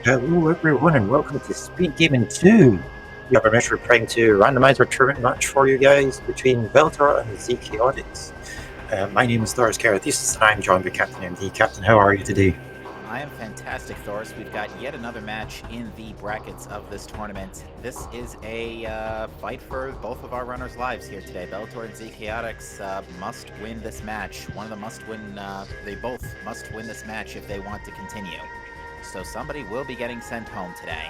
Hello everyone and welcome to SpeedGaming 2. We have a Metroid Prime 2 Randomizer tournament match for you guys between Belattor and ZChaotix. My name is ZChaotix and I'm joined by Captain MD. Captain, how are you today? I am fantastic, Thoris. We've got yet another match in the brackets of this tournament. This is a fight for both of our runners' lives here today. Belattor and ZChaotix must win this match. One of them must win, they both must win this match if they want to continue. So somebody will be getting sent home today.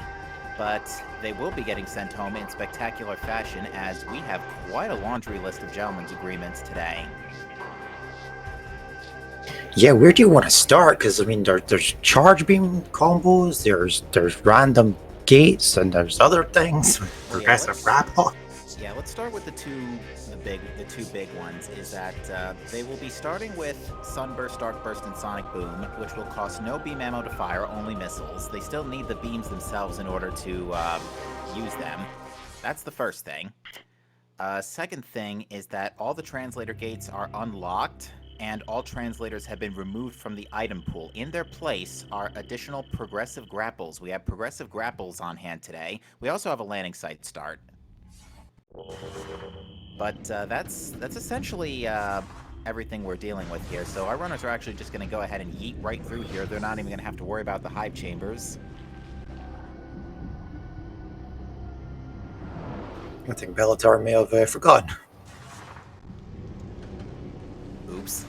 But they will be getting sent home in spectacular fashion as we have quite a laundry list of gentlemen's agreements today. Yeah, where do you want to start? Because I mean, there's charge beam combos, there's random gates, and there's other things. Progressive grapple. Yeah, let's start with the two big ones. Is that they will be starting with Sunburst, Dark Burst, and Sonic Boom, which will cost no beam ammo to fire, only missiles. They still need the beams themselves in order to use them. That's the first thing. Second thing is that all the translator gates are unlocked, and all translators have been removed from the item pool. In their place are additional progressive grapples. We have progressive grapples on hand today. We also have a landing site start. But that's essentially everything we're dealing with here. So our runners are actually just going to go ahead and yeet right through here. They're not even going to have to worry about the Hive Chambers. I think Belattor may have forgotten. Oops.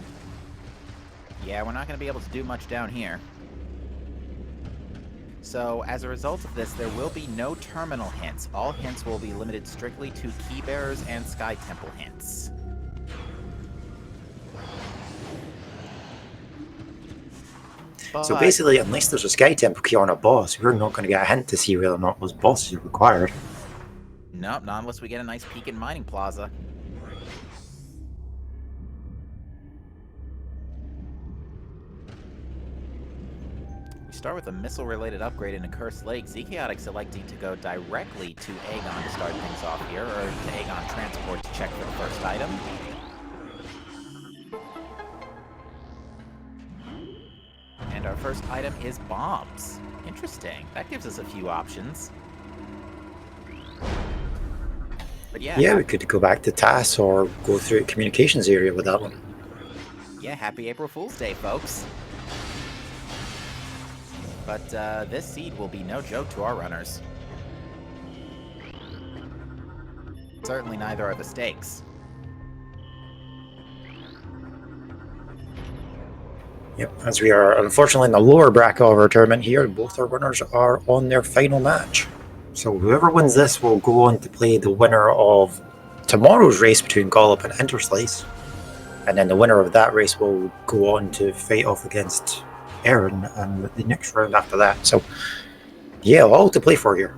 Yeah, we're not going to be able to do much down here. So, as a result of this, there will be no terminal hints. All hints will be limited strictly to key bearers and Sky Temple hints. So basically, unless there's a Sky Temple key on a boss, we're not going to get a hint to see whether or not those bosses are required. Nope, not unless we get a nice peek in Mining Plaza. We start with a missile-related upgrade in a Cursed Lake. ZChaotix electing to go directly to Aegon to start things off here, or to Aegon Transport to check for the first item. And our first item is bombs. Interesting. That gives us a few options. But yeah, we could go back to TAS or go through communications area with that one. Yeah, happy April Fool's Day, folks. But this seed will be no joke to our runners. Certainly neither are the stakes. Yep, as we are unfortunately in the lower bracket of our tournament here, both our runners are on their final match. So whoever wins this will go on to play the winner of tomorrow's race between Gollop and Interslice. And then the winner of that race will go on to fight off against Aaron and the next round after that. So yeah, all to play for here.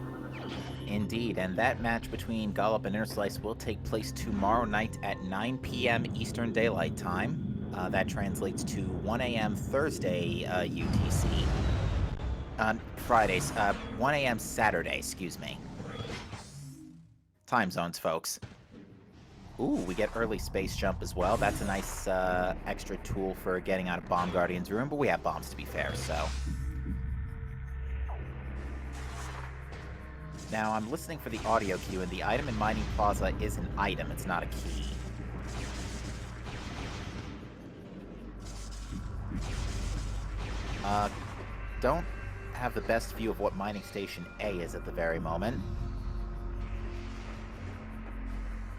Indeed, and that match between Gollop and Interslice will take place tomorrow night at 9 p.m. Eastern Daylight Time. That translates to 1 a.m. Thursday UTC. Fridays, 1 a.m. Saturday, excuse me. Time zones, folks. Ooh, we get early space jump as well. That's a nice extra tool for getting out of Bomb Guardian's room, but we have bombs to be fair, so. Now, I'm listening for the audio cue, and the item in Mining Plaza is an item, it's not a key. Don't have the best view of what Mining Station A is at the very moment.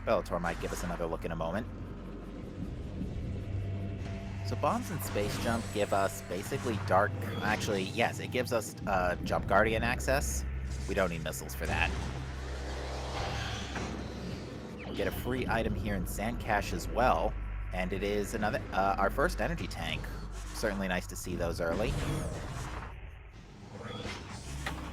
Belattor might give us another look in a moment. So bombs and space jump give us basically dark... Actually, yes, it gives us Jump Guardian access. We don't need missiles for that. We get a free item here in Sand Cache as well. And it is another our first energy tank. Certainly nice to see those early.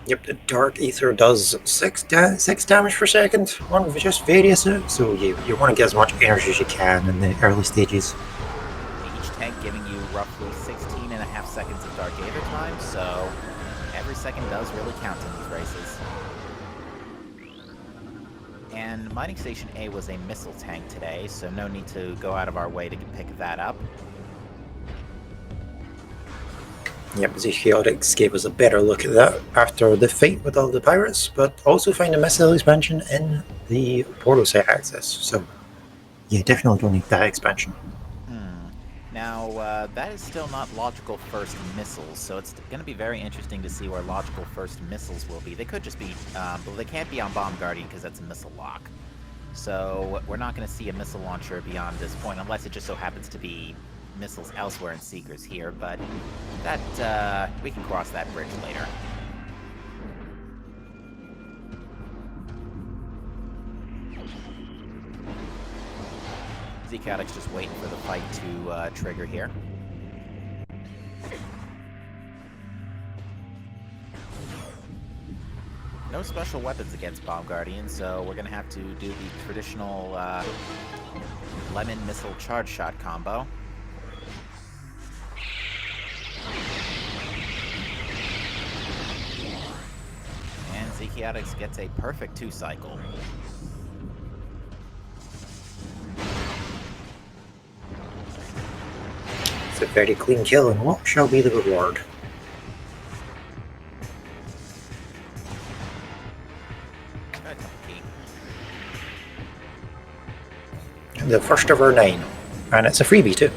Yep, the Dark Ether does 6 damage per second on just various, so you want to get as much energy as you can in the early stages. Each tank giving you roughly 16.5 seconds of Dark Aether time, so every second does really count in these races. And Mining Station A was a missile tank today, so no need to go out of our way to pick that up. Yep, ZChaotix gave us a better look at that after the fight with all the pirates, but also find a missile expansion in the portal site access. So, yeah, definitely don't need that expansion. Now, that is still not logical first missiles, so it's going to be very interesting to see where logical first missiles will be. They could just be, well, they can't be on Bomb Guardian because that's a missile lock. So we're not going to see a missile launcher beyond this point, unless it just so happens to be missiles elsewhere in Seekers here, but that, we can cross that bridge later. ZChaotix just waiting for the fight to trigger here. No special weapons against Bomb Guardian, so we're gonna have to do the traditional lemon missile charge shot combo. And ZChaotix gets a perfect 2-cycle. It's a very clean kill, and what shall be the reward? The first of our 9, and it's a freebie too.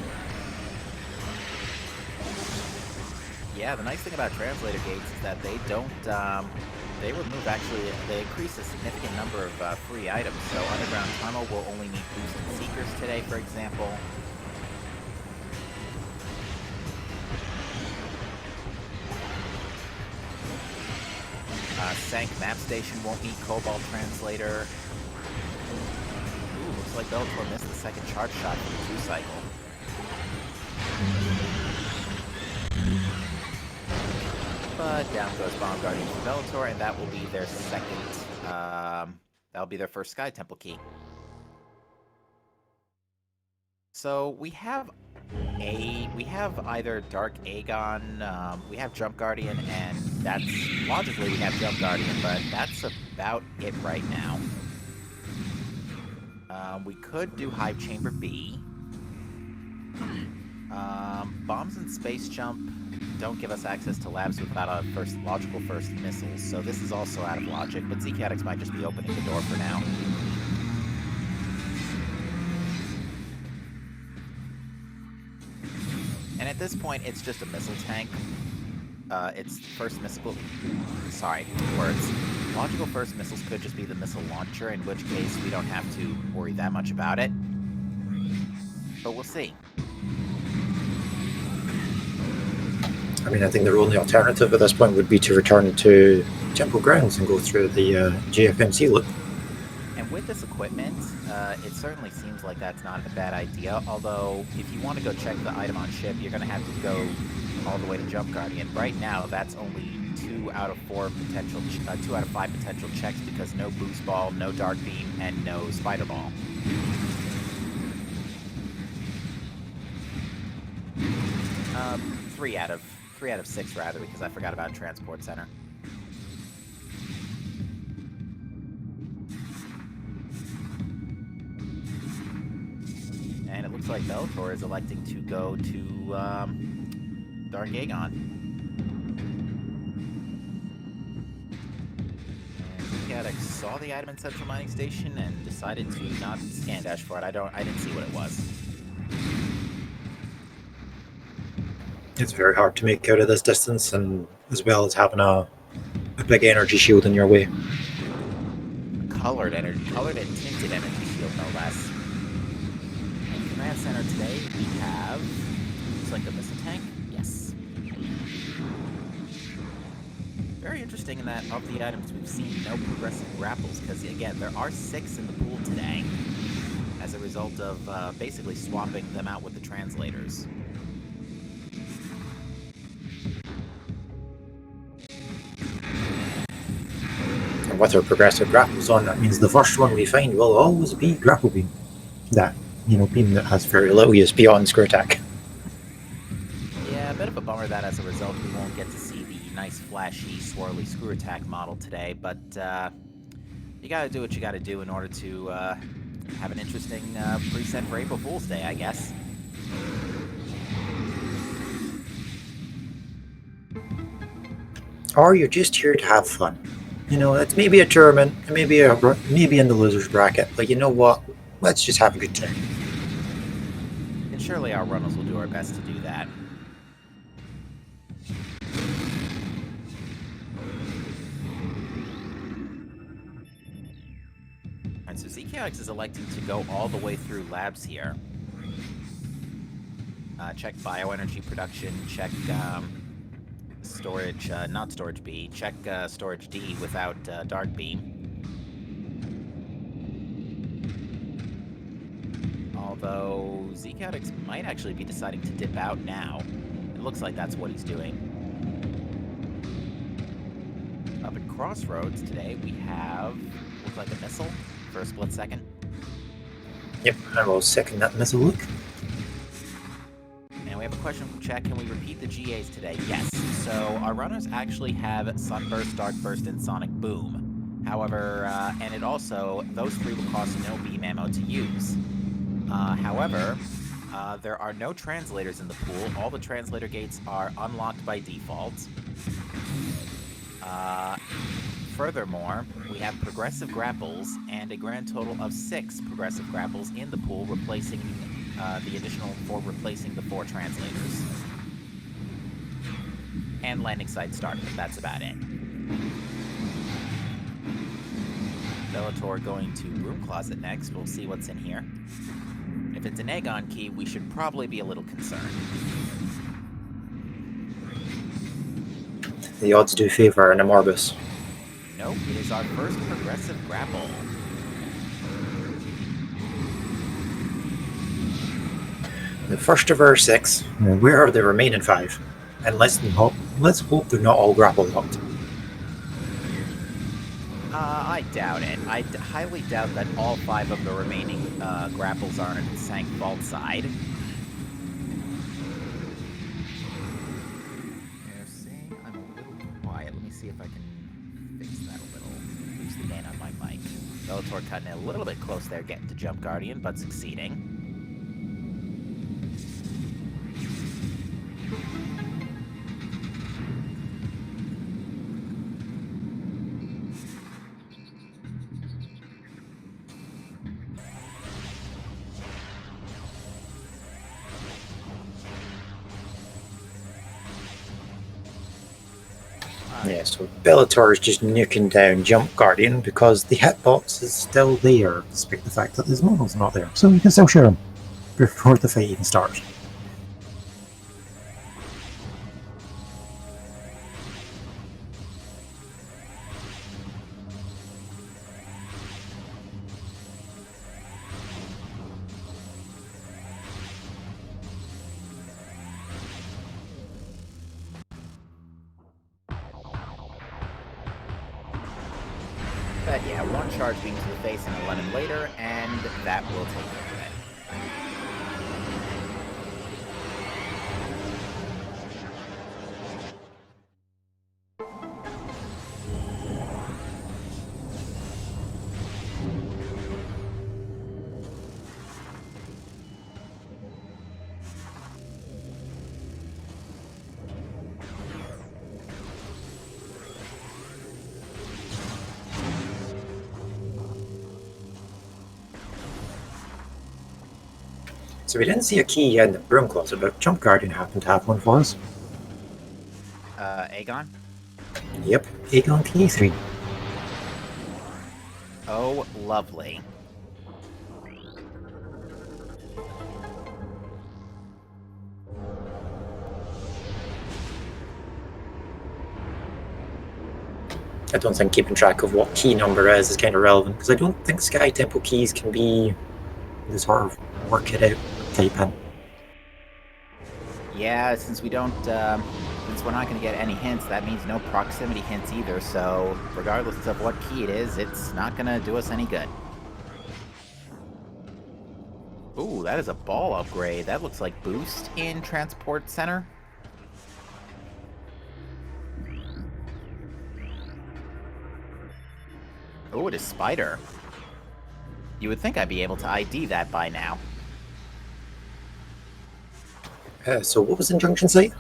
Yeah, the nice thing about translator gates is that they don't, they remove actually, they increase a significant number of free items. So Underground Tunnel will only need boosted Seekers today, for example. Sank Map Station won't need Cobalt Translator. Ooh, looks like Belattor missed the second charge shot for the 2-cycle. But down goes Bomb Guardian for Belattor, and that will be their second, that'll be their first Sky Temple key. So we have either Dark Aegon, we have Jump Guardian, and that's, logically we have Jump Guardian, but that's about it right now. We could do Hive Chamber B. Bombs and Space Jump don't give us access to labs without a logical first missiles, so this is also out of logic, but ZChaotix might just be opening the door for now. And at this point, it's just a missile tank. It's first missile... Sorry, words. Logical first missiles could just be the missile launcher, in which case we don't have to worry that much about it. But we'll see. I mean, I think the only alternative at this point would be to return to Temple Grounds and go through the JFMC loop. And with this equipment, it certainly seems like that's not a bad idea, although if you want to go check the item on ship, you're going to have to go all the way to Jump Guardian. Right now, that's only 2 out of 5 potential checks because no Boost Ball, no Dark Beam, and no Spider Ball. 3 out of 6 rather, because I forgot about Transport Center. And it looks like Belattor is electing to go to Dark Aegon. And ZChaotix saw the item in Central Mining Station and decided to not scan dash for it. I didn't see what it was. It's very hard to make out of this distance, and as well as having a big energy shield in your way. Colored and tinted energy shield, no less. In Command Center today, we have, looks like a missile tank. Yes. Very interesting in that of the items we've seen no progressive grapples, because again, there are 6 in the pool today, as a result of basically swapping them out with the translators. With our progressive grapples on, that means the first one we find will always be Grapple Beam. That, beam that has very little use beyond screw attack. Yeah, a bit of a bummer that as a result we won't get to see the nice flashy swirly screw attack model today, but you gotta do what you gotta do in order to have an interesting preset for April Fool's Day, I guess. or you're just here to have fun. You know, it's maybe a tournament, maybe in the losers bracket, but you know what? Let's just have a good time. And surely our runners will do our best to do that. Alright, so ZChaotix is electing to go all the way through labs here. Check bioenergy production, check storage, not storage B, check storage D without dark beam. Although ZChaotix might actually be deciding to dip out now. It looks like that's what he's doing. Up at Crossroads today, we have, looks like a missile for a split second. Yep, I will second that missile look. And we have a question from chat. Can we repeat the GAs today? Yes. So our runners actually have Sunburst, Darkburst, and Sonic Boom. However, and it also, those three will cost no beam ammo to use. However, there are no translators in the pool. All the translator gates are unlocked by default. Furthermore, we have progressive grapples and a grand total of 6 progressive grapples in the pool, replacing the additional 4 replacing the 4 translators. And landing site start, but that's about it. Belattor going to Broom Closet next. We'll see what's in here. If it's an Aegon key, we should probably be a little concerned. The odds do favor an Amorbus. Nope, it is our first progressive grapple. The first of our 6. Where are the remaining 5? And let's hope they're not all grapple locked. I doubt it. I highly doubt that all 5 of the remaining grapples are on the Sank Vault side. You're saying I'm a little quiet. Let me see if I can fix that a little. Boost the gain on my mic. Belattor cutting it a little bit close there, getting to Jump Guardian, but succeeding. Yeah, so Bellator is just nuking down Jump Guardian because the hitbox is still there, despite the fact that his model's not there. So you can still share him before the fight even starts. But yeah, one charge beam to the face and 11 later, and that will take care of it. So we didn't see a key in the Broom Closet, but Jump Guardian happened to have one for us. Aegon? Yep, Aegon T3. Oh, lovely. I don't think keeping track of what key number is kind of relevant, because I don't think Sky Temple keys can be the sort of work it out type in. Yeah, since we don't, since we're not going to get any hints, that means no proximity hints either, so regardless of what key it is, it's not going to do us any good. Ooh, that is a ball upgrade. That looks like boost in Transport Center. Oh, it is Spider. You would think I'd be able to ID that by now. So what was Injunction Site?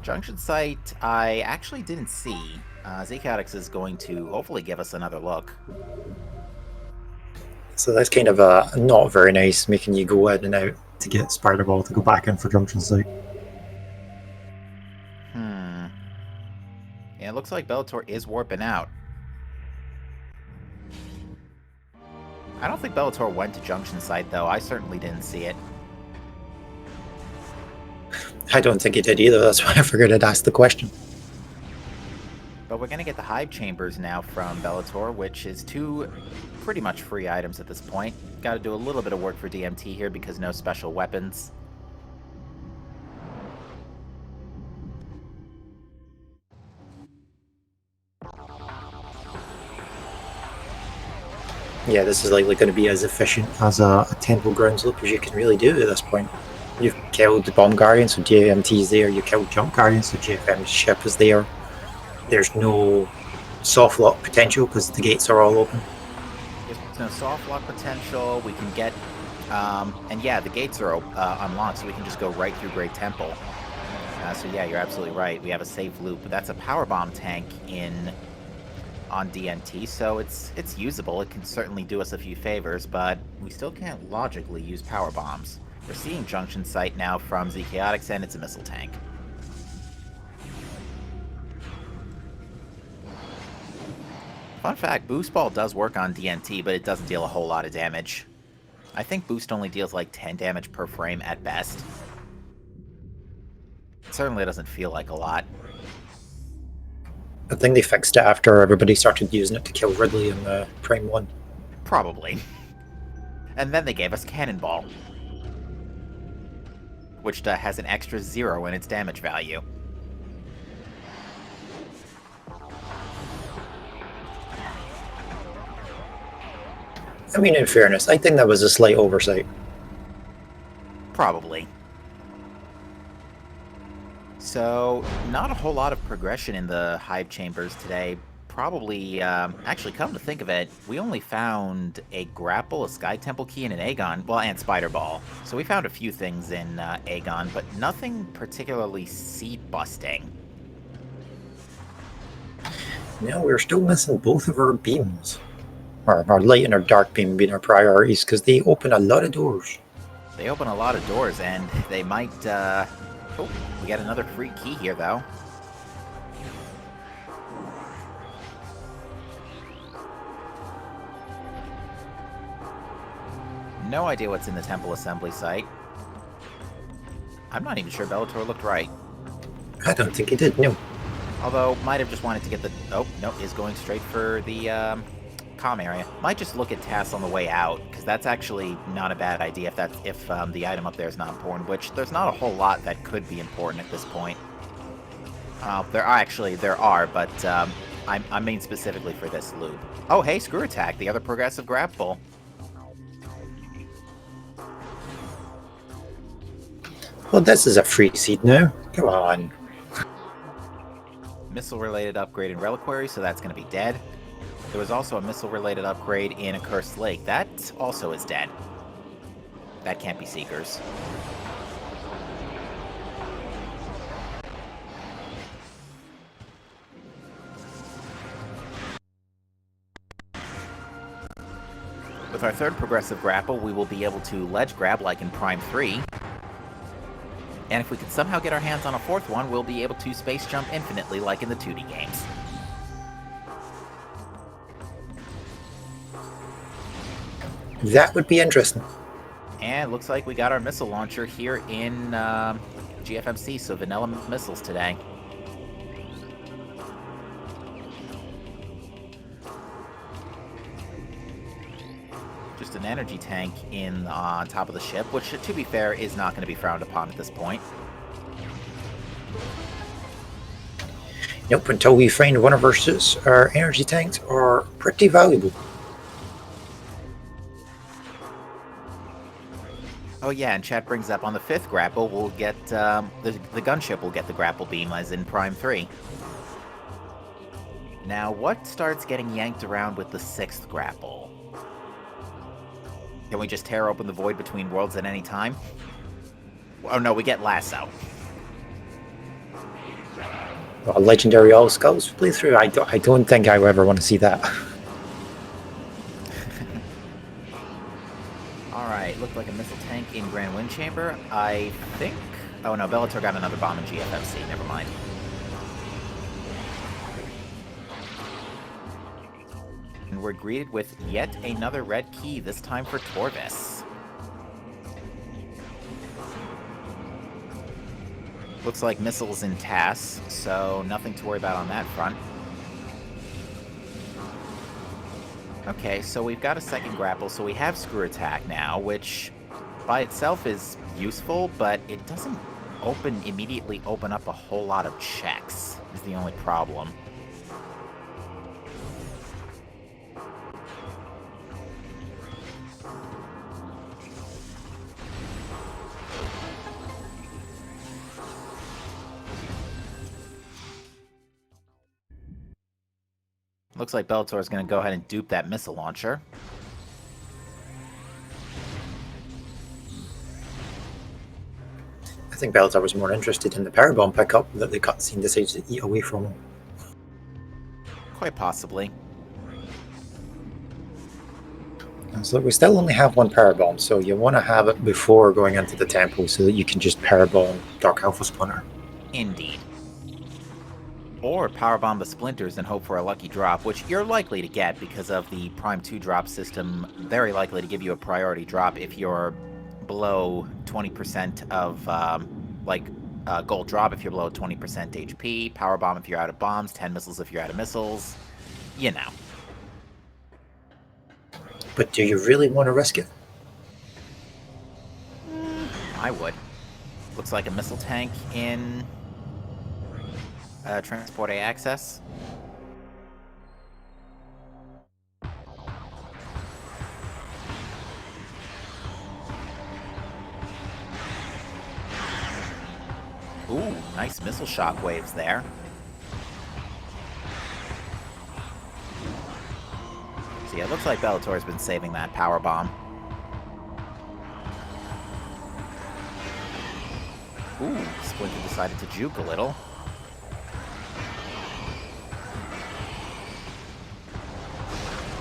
Junction site, I actually didn't see. ZChaotix is going to hopefully give us another look. So that's kind of not very nice, making you go in and out to get Spider Ball to go back in for junction site. Yeah, it looks like Belattor is warping out. I don't think Belattor went to junction site, though. I certainly didn't see it. I don't think he did either, that's why I figured I'd ask the question. But we're going to get the Hive Chambers now from Belattor, which is 2 pretty much free items at this point. Got to do a little bit of work for DMT here because no special weapons. Yeah, this is likely going to be as efficient as a Temple Grounds loop as you can really do at this point. You've killed the Bomb Guardian, so JMT's there. You killed Jump Guardian, so JFM's ship is there. There's no soft lock potential because the gates are all open. There's no soft lock potential. We can get... and yeah, the gates are unlocked, so we can just go right through Great Temple. So yeah, you're absolutely right. We have a safe loop. That's a power bomb tank on DNT, so it's usable. It can certainly do us a few favors, but we still can't logically use power bombs. We're seeing junction site now from ZChaotix, and it's a missile tank. Fun fact, Boost Ball does work on DNT, but it doesn't deal a whole lot of damage. I think Boost only deals like 10 damage per frame at best. It certainly doesn't feel like a lot. I think they fixed it after everybody started using it to kill Ridley in the Prime 1. Probably. And then they gave us Cannonball, which has an extra 0 in its damage value. I mean, in fairness, I think that was a slight oversight. Probably. So, not a whole lot of progression in the Hive Chambers today. Probably, actually, come to think of it, we only found a Grapple, a Sky Temple Key, and an Aegon, well, and Spider Ball. So we found a few things in Aegon, but nothing particularly seat-busting. No, we're still missing both of our beams. Or our light and our dark beam being our priorities, because they open a lot of doors. They open a lot of doors, and they might, Oh, we got another free key here, though. No idea what's in the temple assembly site. I'm not even sure Belattor looked right. I don't think he did, no. Although, might have just wanted to get the... Oh, no, is going straight for the, comm area. Might just look at tasks on the way out, because that's actually not a bad idea if the item up there is not important, which there's not a whole lot that could be important at this point. There are, but I mean specifically for this loop. Oh, hey, Screw Attack, the other progressive grapple. Well, this is a free seed now. Come on. Missile-related upgrade in Reliquary, so that's going to be dead. There was also a missile-related upgrade in Accursed Lake. That also is dead. That can't be Seekers. With our third progressive grapple, we will be able to ledge grab like in Prime 3. And if we can somehow get our hands on a fourth one, we'll be able to space jump infinitely like in the 2D games. That would be interesting. And it looks like we got our missile launcher here in GFMC, so vanilla missiles today. Just an energy tank on top of the ship, which, to be fair, is not going to be frowned upon at this point. Nope, until we find one of our energy tanks are pretty valuable. Oh yeah, and chat brings up on the 5th grapple, we'll get, the gunship will get the grapple beam as in Prime 3. Now, what starts getting yanked around with the 6th grapple? Can we just tear open the void between worlds at any time? Oh no, we get lasso. A legendary all scouts playthrough. I don't think I ever want to see that. Alright, looked like a missile tank in Grand Wind Chamber. I think... Oh no, Belattor got another bomb in GFFC, never mind. And we're greeted with yet another red key, this time for Torvis. Looks like missiles in TAS, so nothing to worry about on that front. Okay, so we've got a second grapple, so we have Screw Attack now, which by itself is useful, but it doesn't immediately open up a whole lot of checks, is the only problem. Looks like Belattor is going to go ahead and dupe that missile launcher. I think Belattor was more interested in the power bomb pickup that the cutscene decides to eat away from him. Quite possibly. So we still only have one power bomb, so you want to have it before going into the temple so that you can just power bomb Dark Alpha Splinter. Indeed. Or powerbomb the splinters and hope for a lucky drop, which you're likely to get because of the Prime 2 drop system. Very likely to give you a priority drop if you're below 20% of, gold drop if you're below 20% HP, powerbomb if you're out of bombs, 10 missiles if you're out of missiles. You know. But do you really want to risk it? I would. Looks like a missile tank in... Transport A access. Ooh, nice missile shockwaves there. So yeah, it looks like Bellator's been saving that power bomb. Ooh, Splinter decided to juke a little.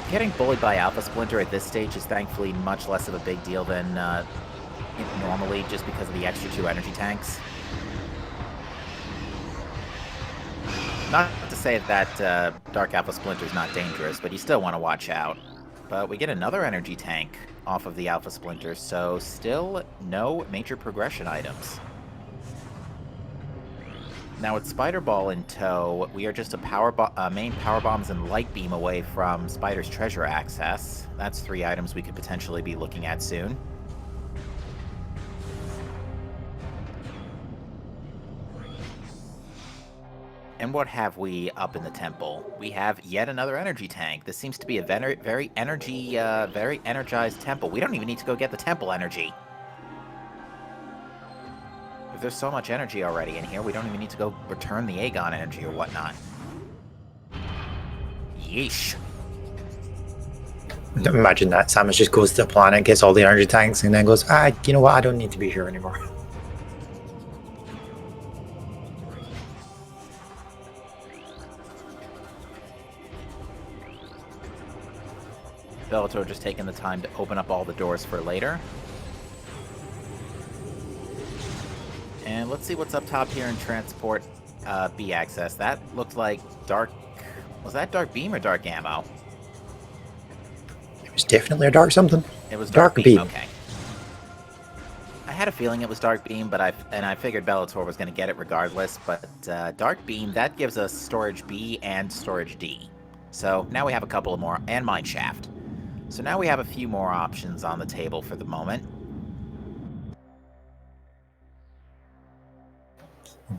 Getting bullied by Alpha Splinter at this stage is thankfully much less of a big deal than normally, just because of the extra 2 energy tanks. Not to say that Dark Alpha Splinter is not dangerous, but you still want to watch out. But we get another energy tank off of the Alpha Splinter, so still no major progression items. Now with Spider Ball in tow, we are just a main power bombs and light beam away from Spider's treasure access. That's 3 items we could potentially be looking at soon. And what have we up in the temple? We have yet another energy tank. This seems to be a very energized temple. We don't even need to go get the temple energy. There's so much energy already in here, we don't even need to go return the Aegon energy or whatnot. Yeesh. Imagine that. Samus just goes to the planet, gets all the energy tanks, and then goes, you know what, I don't need to be here anymore. Bellator just taking the time to open up all the doors for later. And let's see what's up top here in Transport B access. That looked like Dark... Was that Dark Beam or Dark Ammo? It was definitely a Dark something. It was Dark Beam. Okay. I had a feeling it was Dark Beam, but I figured Bellator was going to get it regardless. But Dark Beam, that gives us Storage B and Storage D. So now we have a couple more, and Mine Shaft. So now we have a few more options on the table for the moment.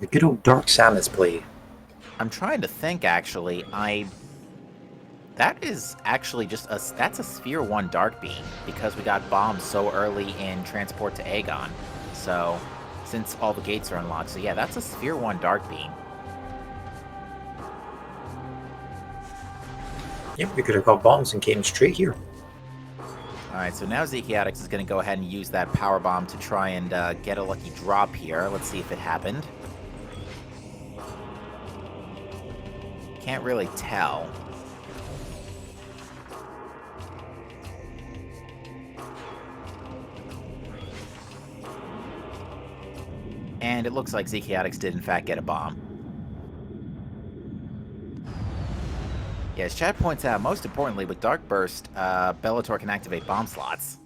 The good old Dark Samus play. I'm trying to think, actually. That is actually just that's a Sphere 1 Dark Beam, because we got bombed so early in Transport to Aegon. So, since all the gates are unlocked. So yeah, that's a Sphere 1 Dark Beam. Yep, we could have got bombs and came straight here. Alright, so now ZChaotix is going to go ahead and use that power bomb to try and get a lucky drop here. Let's see if it happened. Can't really tell. And it looks like ZChaotix did in fact get a bomb. Yeah, as Chad points out, most importantly, with Dark Burst, Belattor can activate bomb slots.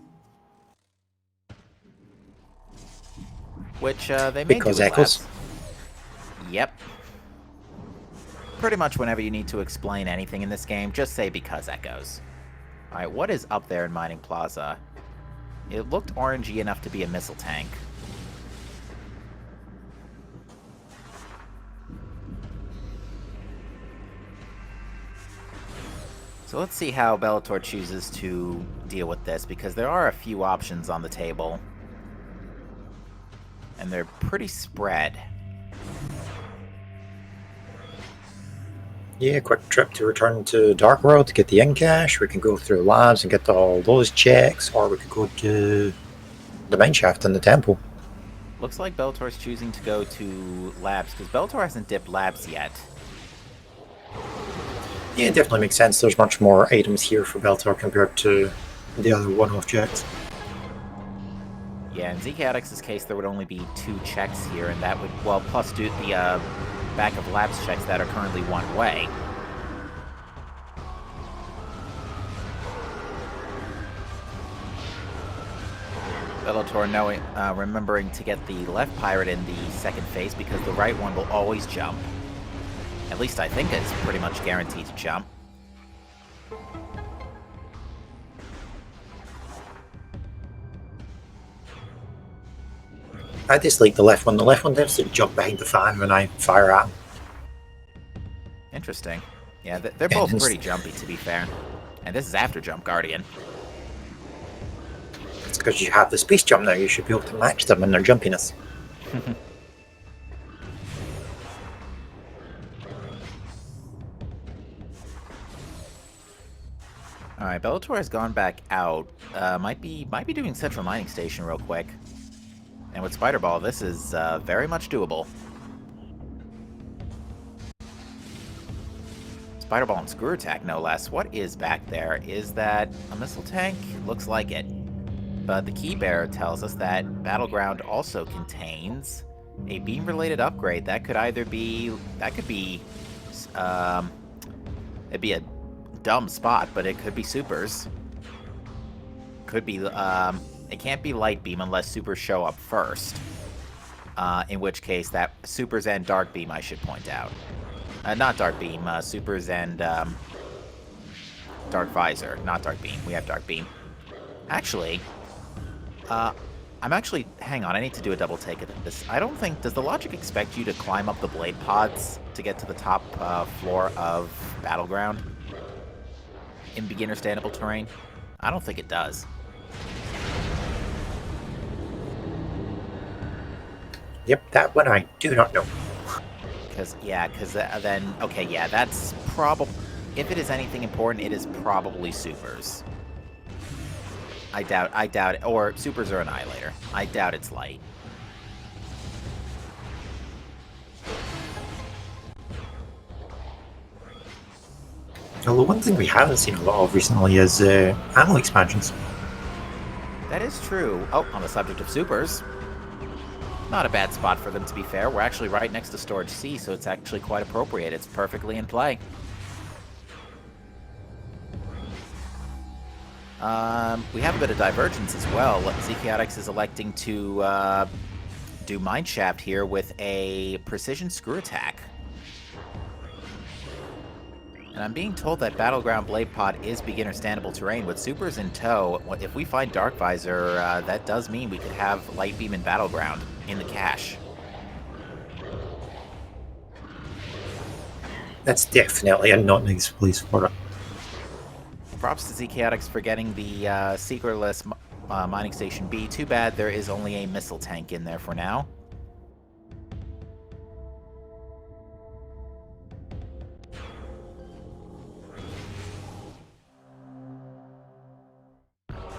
Which, they may Because do with echoes. labs. Yep. Pretty much whenever you need to explain anything in this game, just say because echoes. Alright, what is up there in Mining Plaza? It looked orangey enough to be a missile tank. So let's see how Belattor chooses to deal with this, because there are a few options on the table. And they're pretty spread. Yeah, quick trip to return to Dark World to get the in-cache. We can go through labs and get all those checks, or we could go to the mineshaft in the temple. Looks like Bellator's choosing to go to labs, because Belattor hasn't dipped labs yet. Yeah, it definitely makes sense. There's much more items here for Belattor compared to the other one-off checks. Yeah, in ZChaotix's case, there would only be 2 checks here, and that would, well, plus do the back of labs checks that are currently one way. Belattor knowing, remembering to get the left pirate in the second phase, because the right one will always jump. At least I think it's pretty much guaranteed to jump. I dislike the left one. The left one tends to jump behind the fan when I fire at him. Interesting. Yeah, they're both pretty jumpy, to be fair. And this is after Jump Guardian. It's because you have the space jump now. You should be able to match them in their jumpiness. Alright, Bellator has gone back out. Might be doing Central Mining Station real quick. And with Spider Ball, this is very much doable. Spider Ball and Screw Attack, no less. What is back there? Is that a missile tank? Looks like it. But the Key Bearer tells us that Battleground also contains a beam-related upgrade. That could either be... That could be... it'd be a dumb spot, but it could be Supers. Could be... it can't be Light Beam unless Supers show up first. In which case, that Supers and Dark Beam, I should point out. Not Dark Beam, Supers and Dark Visor. Not Dark Beam. We have Dark Beam. Actually, hang on, I need to do a double take of this. I don't think, does the logic expect you to climb up the blade pods to get to the top floor of Battleground in beginner standable terrain? I don't think it does. Yep, that one I do not know. Because then, okay, yeah, that's probably, if it is anything important, it is probably Supers. I doubt it, or Supers or Annihilator. I doubt it's Light. Although one thing we haven't seen a lot of recently is ammo expansions. That is true. Oh, on the subject of Supers. Not a bad spot for them, to be fair. We're actually right next to Storage C, so it's actually quite appropriate. It's perfectly in play. We have a bit of divergence as well. ZChaotix is electing to do Mineshaft here with a Precision Screw Attack. And I'm being told that Battleground Blade Pod is beginner standable terrain. With Supers in tow, if we find Dark Visor, that does mean we could have Light Beam in Battleground in the cache. That's definitely a not nice place for it. Props to ZChaotix for getting the secretless Mining Station B. Too bad there is only a missile tank in there for now.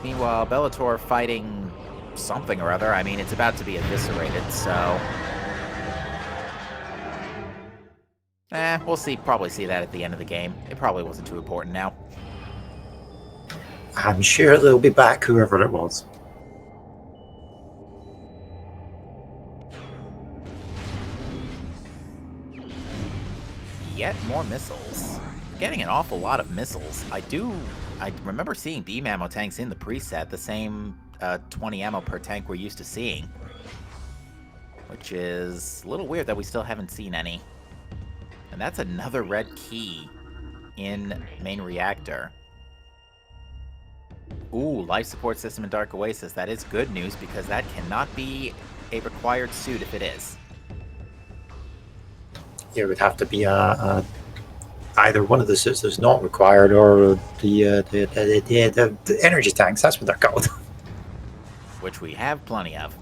Meanwhile, Bellator fighting something or other. I mean, it's about to be eviscerated, so... We'll see. Probably see that at the end of the game. It probably wasn't too important now. I'm sure they'll be back, whoever it was. Yet more missiles. Getting an awful lot of missiles. I remember seeing beam ammo tanks in the preset, the same 20 ammo per tank we're used to seeing. Which is a little weird that we still haven't seen any. And that's another red key in main reactor. Ooh, life support system in Dark Oasis. That is good news because that cannot be a required suit if it is. It would have to be either one of the suits that's not required, or the energy tanks. That's what they're called. Which we have plenty of.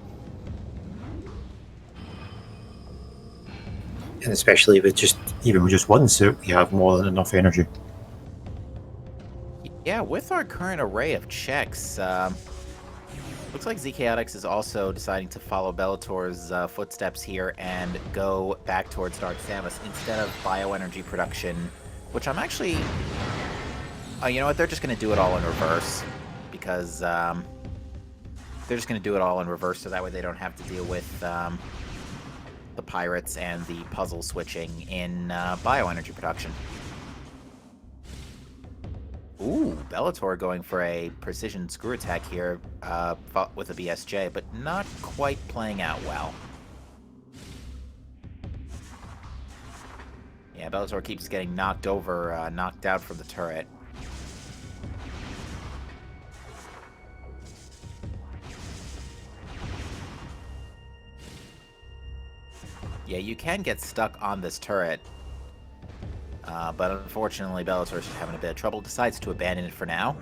And especially with even with just one suit, we have more than enough energy. Yeah, with our current array of checks, looks like ZChaotix is also deciding to follow Belattor's footsteps here and go back towards Dark Samus instead of bioenergy production, which I'm actually... you know what, they're just going to do it all in reverse, because they're just going to do it all in reverse so that way they don't have to deal with the pirates and the puzzle switching in bioenergy production. Ooh, Belattor going for a precision screw attack here with a BSJ, but not quite playing out well. Yeah, Belattor keeps getting knocked over, knocked out from the turret. Yeah, you can get stuck on this turret. But unfortunately, Bellator's having a bit of trouble. Decides to abandon it for now.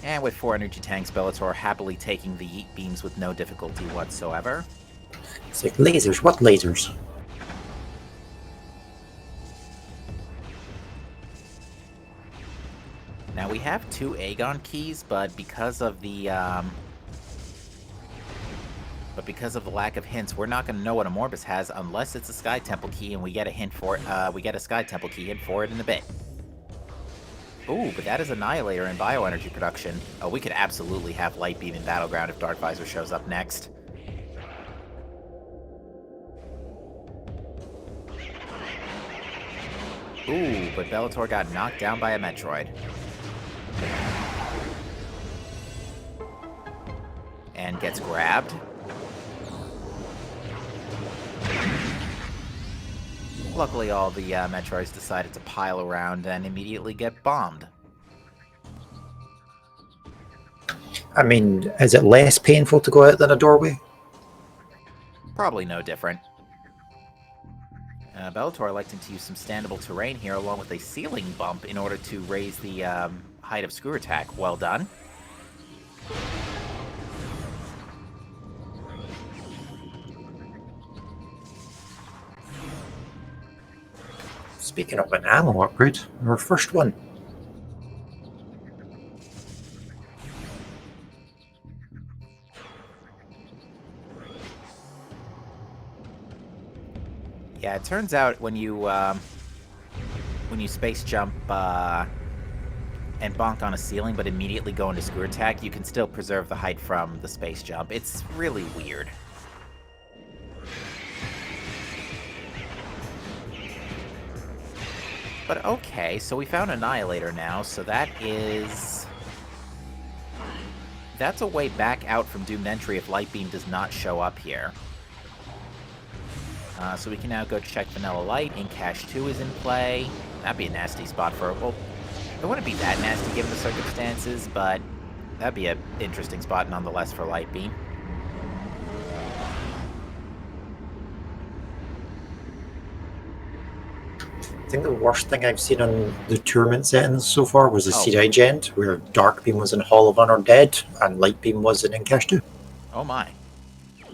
And with 4 energy tanks, Belattor happily taking the yeet beams with no difficulty whatsoever. It's like lasers. What lasers? Now we have 2 Aegon keys, but because of the lack of hints, we're not going to know what Amorbus has unless it's a Sky Temple key, and we get a hint for it. We get a Sky Temple key hint for it in a bit. Ooh, but that is Annihilator in bioenergy production. Oh, we could absolutely have Light Beam in Battleground if Dark Visor shows up next. Ooh, but Belattor got knocked down by a Metroid. And gets grabbed. Luckily, all the Metroids decided to pile around and immediately get bombed. I mean, is it less painful to go out than a doorway? Probably no different. Belattor electing to use some standable terrain here along with a ceiling bump in order to raise the height of screw attack. Well done. Speaking of an ammo upgrade, our first one. Yeah, it turns out when you space jump and bonk on a ceiling but immediately go into screw attack, you can still preserve the height from the space jump. It's really weird. But okay, so we found Annihilator now, so that's a way back out from Doomed Entry if Light Beam does not show up here. So we can now go check Vanilla Light. In Cache 2 is in play. That'd be a nasty spot for it. Well, it wouldn't be that nasty given the circumstances, but that'd be an interesting spot nonetheless for Light Beam. I think the worst thing I've seen on the tournament settings so far was the CDI Gent, where Dark Beam was in Hall of Undead and Light Beam was in Cache 2. Oh my.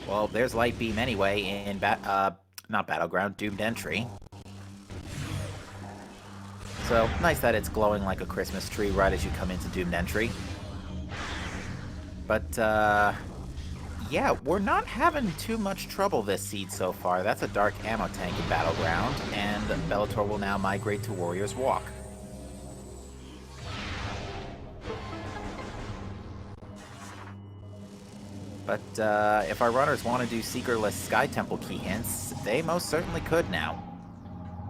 Well, there's Light Beam anyway in not Battleground, Doomed Entry. So, nice that it's glowing like a Christmas tree right as you come into Doomed Entry. But, yeah, we're not having too much trouble this seed so far. That's a Dark Ammo tank in Battleground, and Belattor will now migrate to Warrior's Walk. But if our runners want to do Seekerless Sky Temple key hints, they most certainly could now.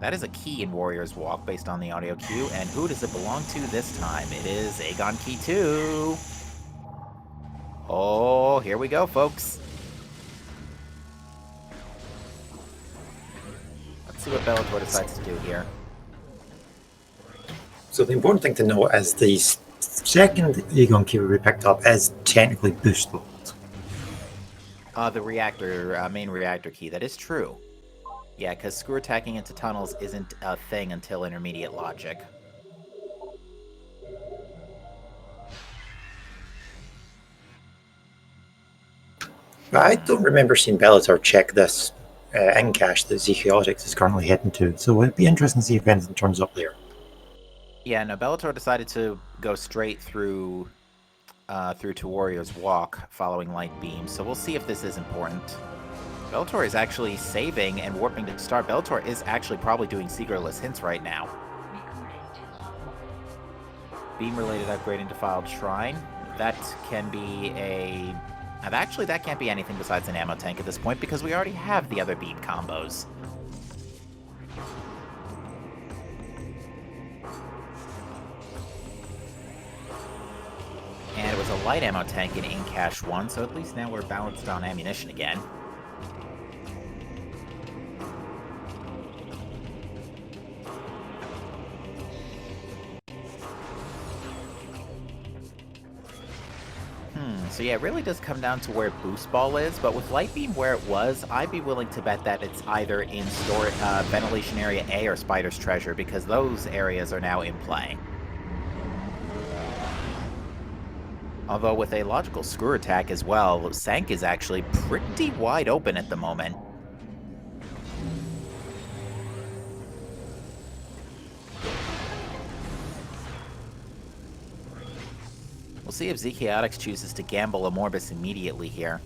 That is a key in Warrior's Walk based on the audio cue, and who does it belong to this time? It is Aegon Key 2! Oh, here we go, folks. Let's see what Belattor decides to do here. So the important thing to note is the second Aegon key we picked up is technically boost locked. The reactor, main reactor key, that is true. Yeah, because screw attacking into tunnels isn't a thing until intermediate logic. I don't remember seeing Bellator check this in cache that ZChaotix is currently heading to, so it'd be interesting to see if anything turns up there. Yeah, no, Bellator decided to go straight through to Warrior's Walk following Light Beam, so we'll see if this is important. Bellator is actually saving and warping to start. Bellator is actually probably doing Seekerless hints right now. Beam-related upgrade in Defiled Shrine. That can be a... Actually, that can't be anything besides an ammo tank at this point, because we already have the other beam combos. And it was a light ammo tank in Cache 1, so at least now we're balanced on ammunition again. So yeah, it really does come down to where Boost Ball is, but with Light Beam where it was, I'd be willing to bet that it's either in Ventilation Area A or Spider's Treasure, because those areas are now in play. Although with a logical screw attack as well, Sank is actually pretty wide open at the moment. We'll see if ZChaotix chooses to gamble a Morbus immediately here.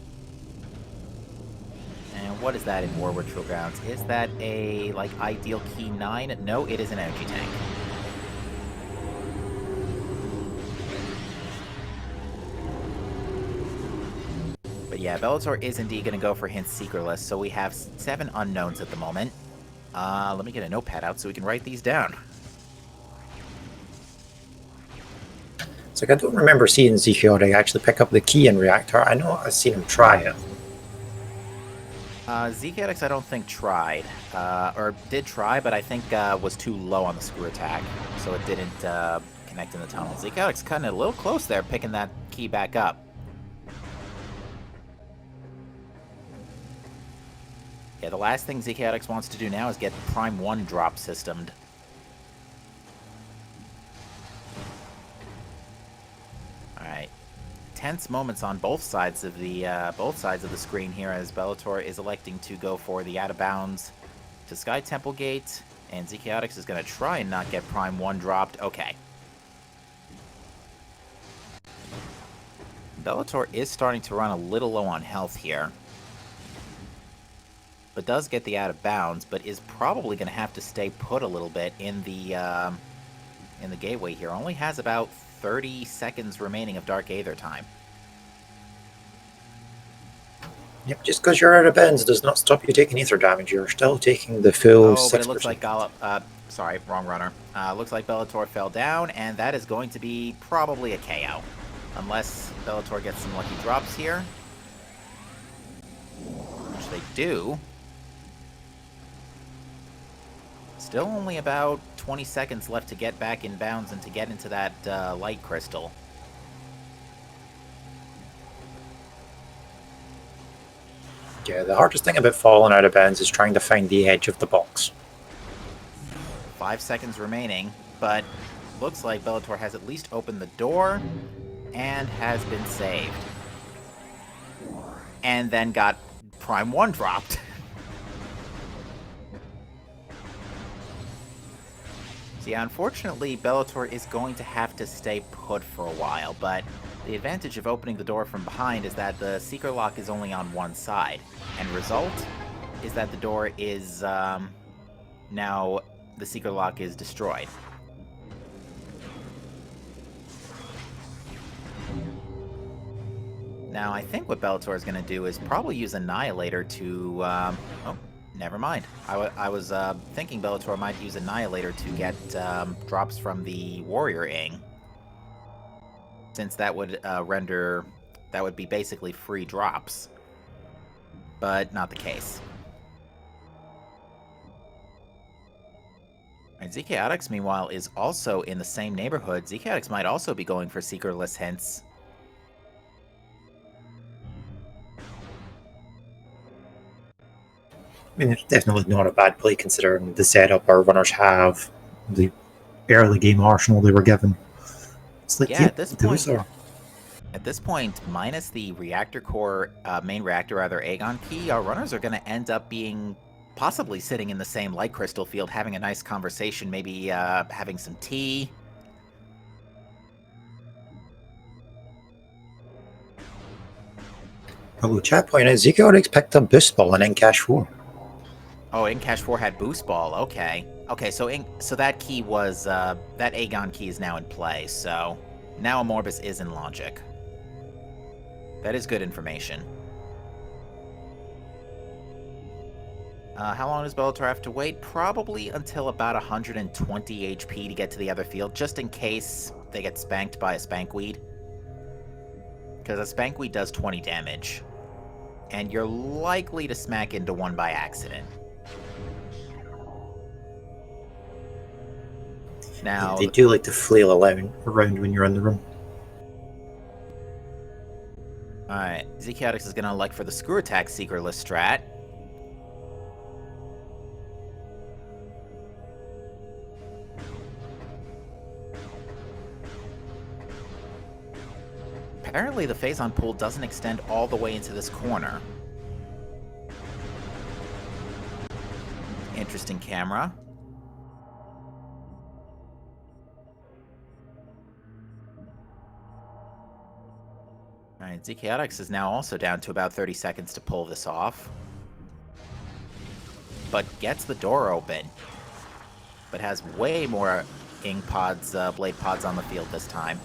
And what is that in War Ritual Grounds? Is that a, like, Ideal Key 9? No, it is an energy tank. But yeah, Bellator is indeed going to go for Hint Seekerless, so we have 7 unknowns at the moment. Let me get a notepad out so we can write these down. It's like I don't remember seeing ZChaotix actually pick up the key in Reactor. I know I've seen him try it. ZChaotix I don't think tried, or did try, but I think was too low on the screw attack, so it didn't connect in the tunnel. ZChaotix cutting it a little close there, picking that key back up. Yeah, the last thing ZChaotix wants to do now is get Prime 1 drop systemed. Alright. Tense moments on both sides of the screen here as Bellator is electing to go for the out of bounds to Sky Temple Gate, and ZChaotix is going to try and not get Prime 1 dropped. Okay. Bellator is starting to run a little low on health here, but does get the out of bounds, but is probably going to have to stay put a little bit in the gateway here. Only has about 30 seconds remaining of Dark Aether time. Yep, just because you're out of bounds does not stop you taking ether damage. You're still taking the full 6%. But it looks like sorry, wrong runner. Looks like Bellator fell down, and that is going to be probably a KO. Unless Bellator gets some lucky drops here. Which they do. Still only about 20 seconds left to get back in bounds and to get into that light crystal. Yeah, the hardest thing about falling out of bounds is trying to find the edge of the box. 5 seconds remaining, but looks like Bellator has at least opened the door and has been saved. And then got Prime 1 dropped. So yeah, unfortunately, Belattor is going to have to stay put for a while, but the advantage of opening the door from behind is that the secret lock is only on one side. And result is that the door is, now the secret lock is destroyed. Now, I think what Bellator is going to do is probably use Annihilator to, oh, never mind. I was thinking Bellator might use Annihilator to get drops from the Warrior Ing, since that would that would be basically free drops. But not the case. And ZChaotix, meanwhile, is also in the same neighborhood. ZChaotix might also be going for Secretless hints. I mean, it's definitely not a bad play considering the setup our runners have, the early game arsenal they were given. It's like, Yeah, yep, at this those point, are. At this point, minus the reactor core, main reactor, rather, Aegon key, our runners are going to end up being possibly sitting in the same light crystal field, having a nice conversation, maybe having some tea. Although chat point is ZChaotix picked up Boost Ball and Cash 4. Oh, in Cash 4 had Boost Ball. Okay. Okay, so that key was, that Aegon key is now in play, so now Amorbus is in Logic. That is good information. How long does Bellator have to wait? Probably until about 120 HP to get to the other field, just in case they get spanked by a Spankweed. Because a Spankweed does 20 damage. And you're likely to smack into one by accident. Now, They do like to flail around when you're in the room. Alright, ZChaotix is going to elect for the Screw Attack Secretless strat. Apparently the Phazon pool doesn't extend all the way into this corner. Interesting camera. Alright, ZChaotix is now also down to about 30 seconds to pull this off. But gets the door open. But has way more ink pods, blade pods on the field this time.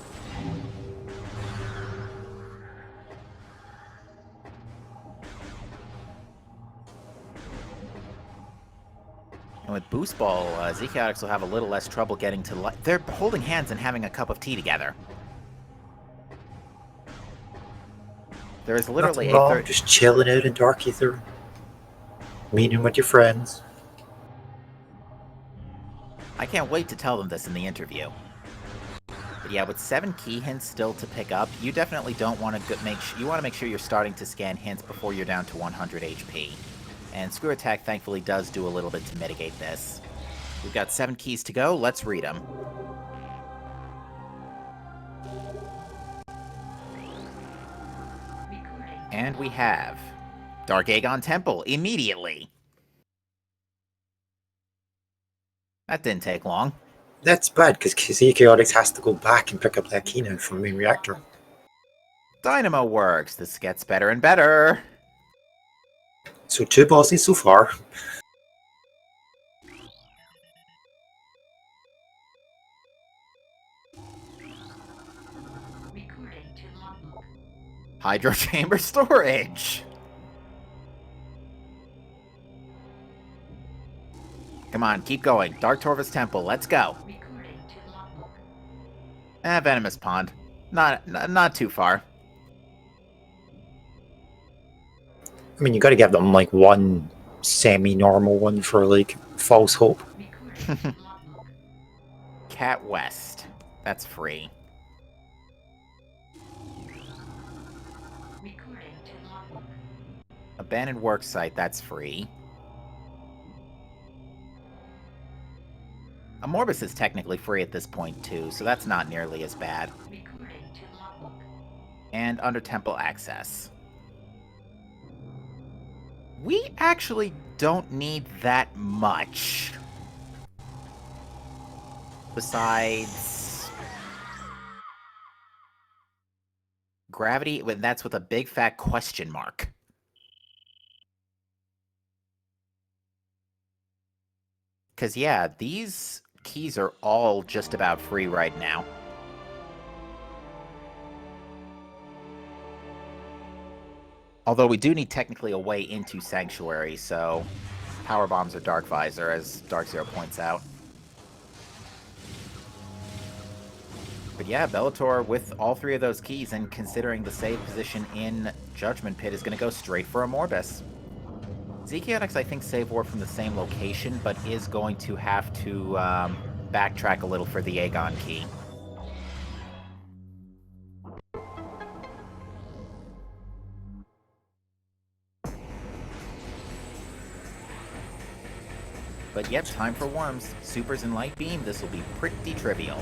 And with Boost Ball, ZChaotix will have a little less trouble getting to light. They're holding hands and having a cup of tea together. There is literally Nothing wrong, just chilling out in Dark Ether, meeting with your friends. I can't wait to tell them this in the interview. But yeah, with 7 key hints still to pick up, you definitely don't want to you want to make sure you're starting to scan hints before you're down to 100 HP. And Screw Attack thankfully does do a little bit to mitigate this. We've got 7 keys to go, let's read them. And we have Dark Aegon Temple immediately. That didn't take long. That's bad because ZChaotix has to go back and pick up that key now from main reactor. Dynamo works. This gets better and better. So 2 bosses so far. Hydro Chamber storage. Come on, keep going. Dark Torvus Temple, let's go. Venomous Pond. Not too far. I mean, you gotta give them like one semi-normal one for like false hope. Cat West. That's free. Abandoned Worksite, that's free. Amorbus is technically free at this point too, so that's not nearly as bad. And Under Temple Access. We actually don't need that much. Besides... gravity, that's with a big fat question mark. Because, yeah, these keys are all just about free right now. Although we do need technically a way into Sanctuary, so Power Bombs or Dark Visor, as Dark Zero points out. But yeah, Belattor, with all three of those keys, and considering the save position in Judgment Pit, is going to go straight for a Morbus. ZChaotix, I think, save war from the same location, but is going to have to backtrack a little for the Aegon key. But yep, time for Worms. Supers and Light Beam, this will be pretty trivial.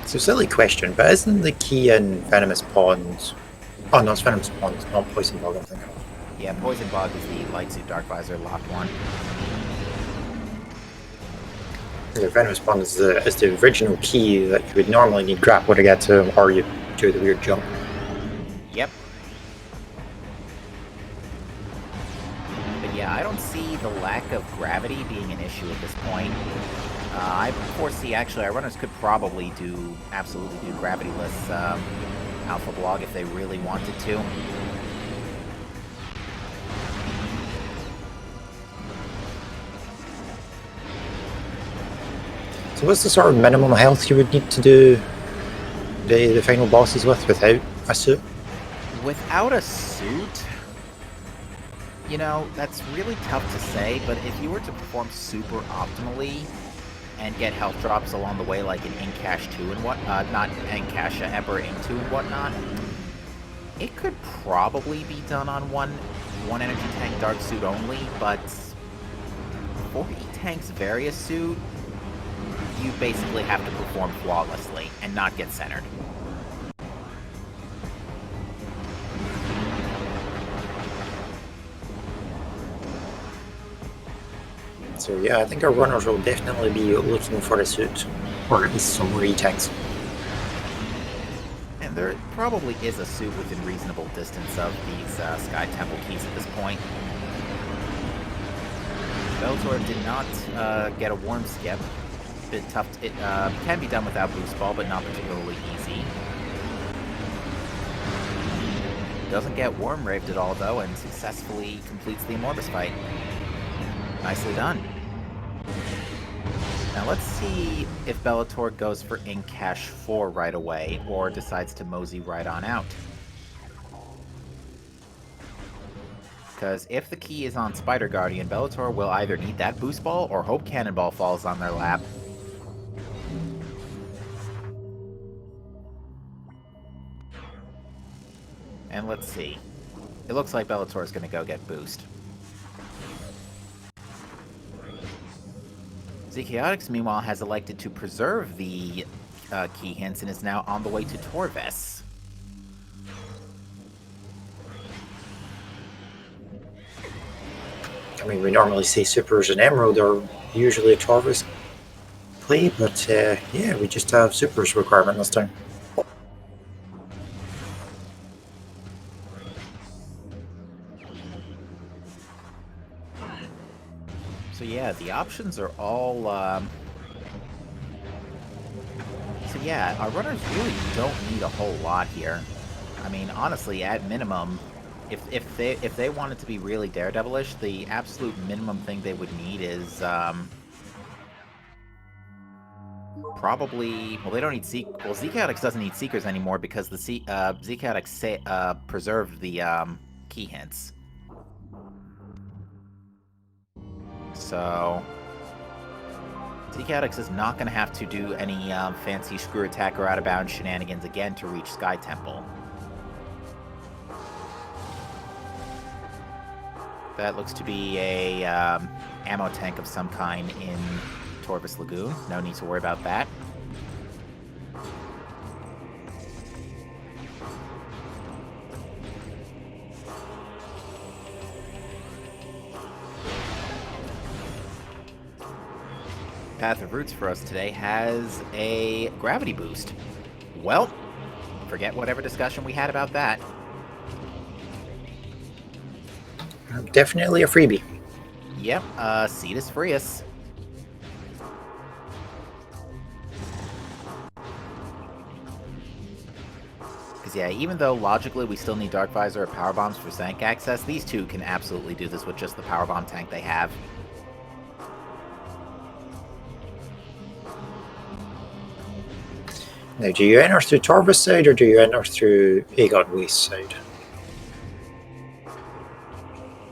It's a silly question, but isn't the key in Venomous Pond... Oh, no, it's Venomous Pond, not Poison Bog, I'm thinking of. Yeah, Poison Bog is the Light Suit Dark Visor locked one. The Venomous Pond is the original key that you would normally need Grapple to get to, or you do the weird jump. Yep. But yeah, I don't see the lack of gravity being an issue at this point. I foresee, actually, our runners could probably absolutely do gravity-less Alpha Blog if they really wanted to. So what's the sort of minimum health you would need to do the final bosses without a suit? Without a suit? You know, that's really tough to say, but if you were to perform super optimally and get health drops along the way, like in Incash 2 and not Incash, Emperor Ink 2 and whatnot, it could probably be done on one energy tank dark suit only, but for E-Tank's Various suit, you basically have to perform flawlessly and not get centered. So yeah, I think our runners will definitely be looking for a suit, or at least some retakes. And there probably is a suit within reasonable distance of these Sky Temple keys at this point. Belattor did not get a Worm skip. Bit tough. It can be done without Boost Ball, but not particularly easy. Doesn't get Worm Raved at all, though, and successfully completes the Morbus fight. Nicely done. Now let's see if Belattor goes for Incash 4 right away, or decides to mosey right on out. Because if the key is on Spider Guardian, Belattor will either need that Boost Ball, or hope Cannonball falls on their lap. And let's see. It looks like Bellator is going to go get Boost. ZChaotix, meanwhile, has elected to preserve the key hints and is now on the way to Torves. I mean, we normally see Supers and Emerald are usually a Torves play, but yeah, we just have Supers requirement this time. So yeah, the options are all... So yeah, our runners really don't need a whole lot here. I mean, honestly, at minimum, if they wanted to be really daredevilish, the absolute minimum thing they would need is probably... Well, they don't need Well, ZChaotix doesn't need Seekers anymore because the ZChaotix preserved the key hints. So ZChaotix is not going to have to do any fancy screw attack or out of bounds shenanigans again to reach Sky Temple. That looks to be a ammo tank of some kind in Torves Lagoon. No need to worry about that. Path of Roots for us today has a gravity boost. Well, forget whatever discussion we had about that. Definitely a freebie. Yep, Cetus Frius. Because yeah, even though logically we still need Dark Visor or Power Bombs for tank access, these two can absolutely do this with just the Power Bomb tank they have. Now, do you enter through Torvus side or do you enter through Aegon Waste side?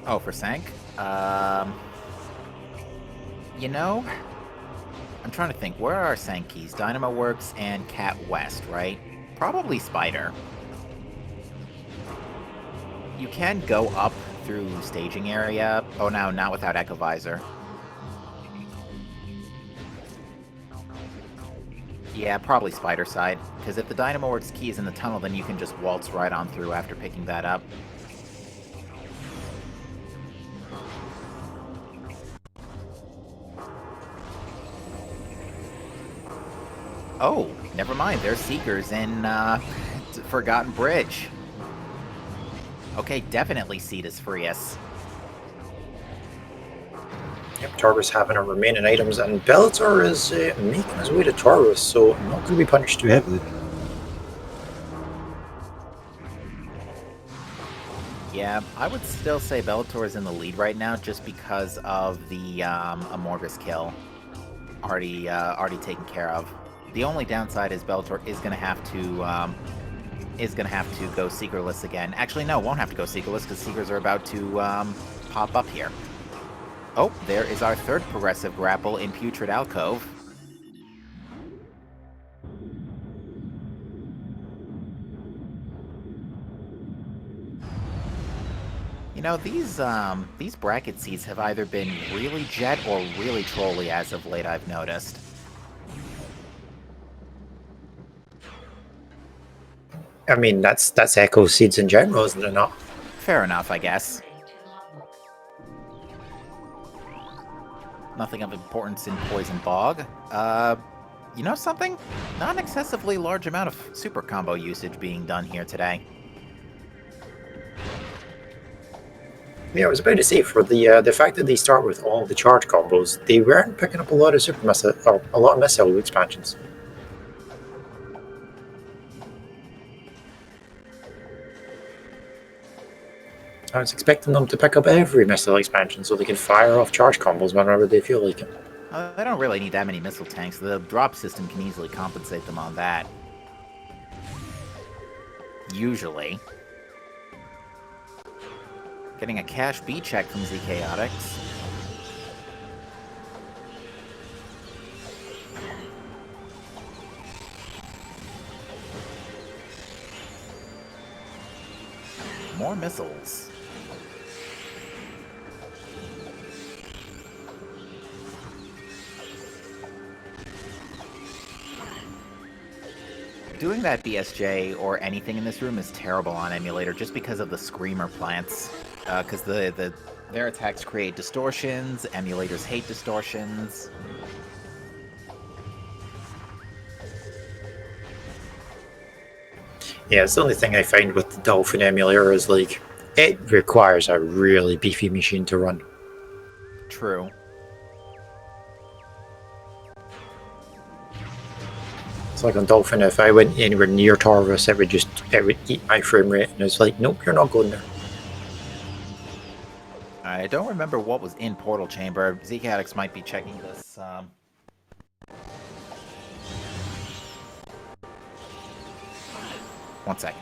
Oh, for Sank? You know, I'm trying to think. Where are our Sank keys? Dynamo Works and Cat West, right? Probably Spider. You can go up through staging area. Oh, no, not without Echo Visor. Yeah, probably Spider side. Because if the Dynamo Works key is in the tunnel, then you can just waltz right on through after picking that up. Oh, never mind. There's Seekers in Forgotten Bridge. Okay, definitely Cetus Frius. Yep, Torvus having our remaining items, and Belattor is making his way to Torvus, so not going to be punished too heavily. Yeah, I would still say Bellator is in the lead right now, just because of the Amorgus kill already taken care of. The only downside is Bellator is gonna have to go Seekerless again. Actually, no, won't have to go Seekerless because Seekers are about to pop up here. Oh, there is our third progressive grapple in Putrid Alcove. You know, these bracket seats have either been really jet or really trolly as of late, I've noticed. I mean, that's Echo Seeds in general, isn't it not? Fair enough, I guess. Nothing of importance in Poison Bog. You know something? Not an excessively large amount of super combo usage being done here today. Yeah, I was about to say, for the fact that they start with all the charge combos, they weren't picking up a lot of super missile, or a lot of missile expansions. I was expecting them to pick up every missile expansion so they can fire off charge combos whenever they feel like it. They don't really need that many missile tanks. The drop system can easily compensate them on that. Usually. Getting a cash B check from ZChaotix. More missiles. Doing that BSJ or anything in this room is terrible on emulator just because of the screamer plants. Because their attacks create distortions, emulators hate distortions. Yeah, it's the only thing I find with the Dolphin emulator is, like, it requires a really beefy machine to run. True. It's like on Dolphin, if I went anywhere near Torvus, it would eat my frame rate, and it's like, nope, you're not going there. I don't remember what was in Portal Chamber. ZChaotix might be checking this. One second.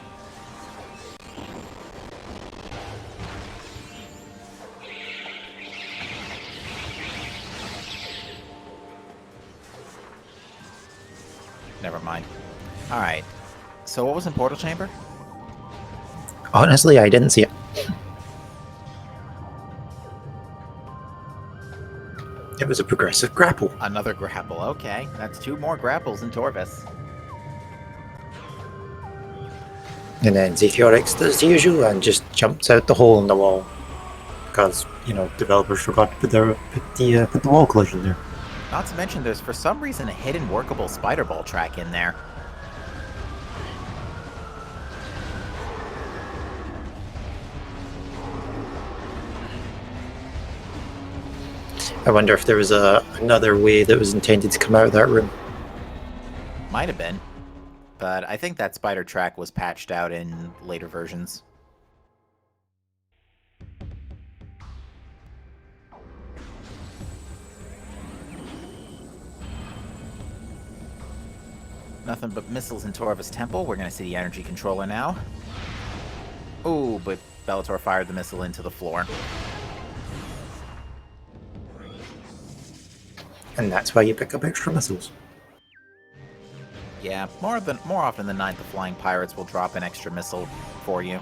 Never mind. Alright. So what was in Portal Chamber? Honestly, I didn't see it. It was a progressive grapple. Another grapple, okay. That's two more grapples in Torvus. And then ZChaotix does the usual and just jumps out the hole in the wall. Because, you know, developers forgot to put the wall collision there. Not to mention there's for some reason a hidden workable spider ball track in there. I wonder if there was another way that was intended to come out of that room. Might have been. But I think that spider track was patched out in later versions. Nothing but missiles in Torva's temple. We're going to see the energy controller now. Ooh, but Belattor fired the missile into the floor. And that's why you pick up extra missiles. Yeah, more often than not, the flying pirates will drop an extra missile for you.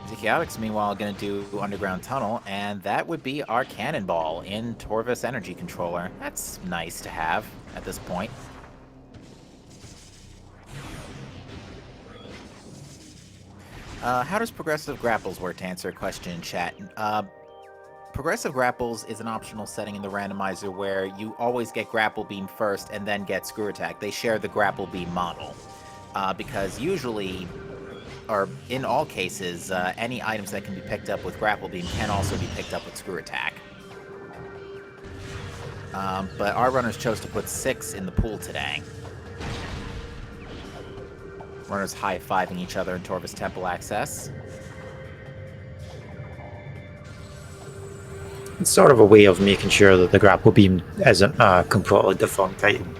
ZChaotix, meanwhile, going to do underground tunnel, and that would be our cannonball in Torva's energy controller. That's nice to have at this point. How does progressive grapples work, to answer a question in chat? Progressive grapples is an optional setting in the randomizer where you always get grapple beam first and then get screw attack. They share the grapple beam model. Because usually, or in all cases, any items that can be picked up with grapple beam can also be picked up with screw attack. But our runners chose to put 6 in the pool today. Runners high-fiving each other in Torva's temple access. It's sort of a way of making sure that the grapple beam isn't a completely defunct item.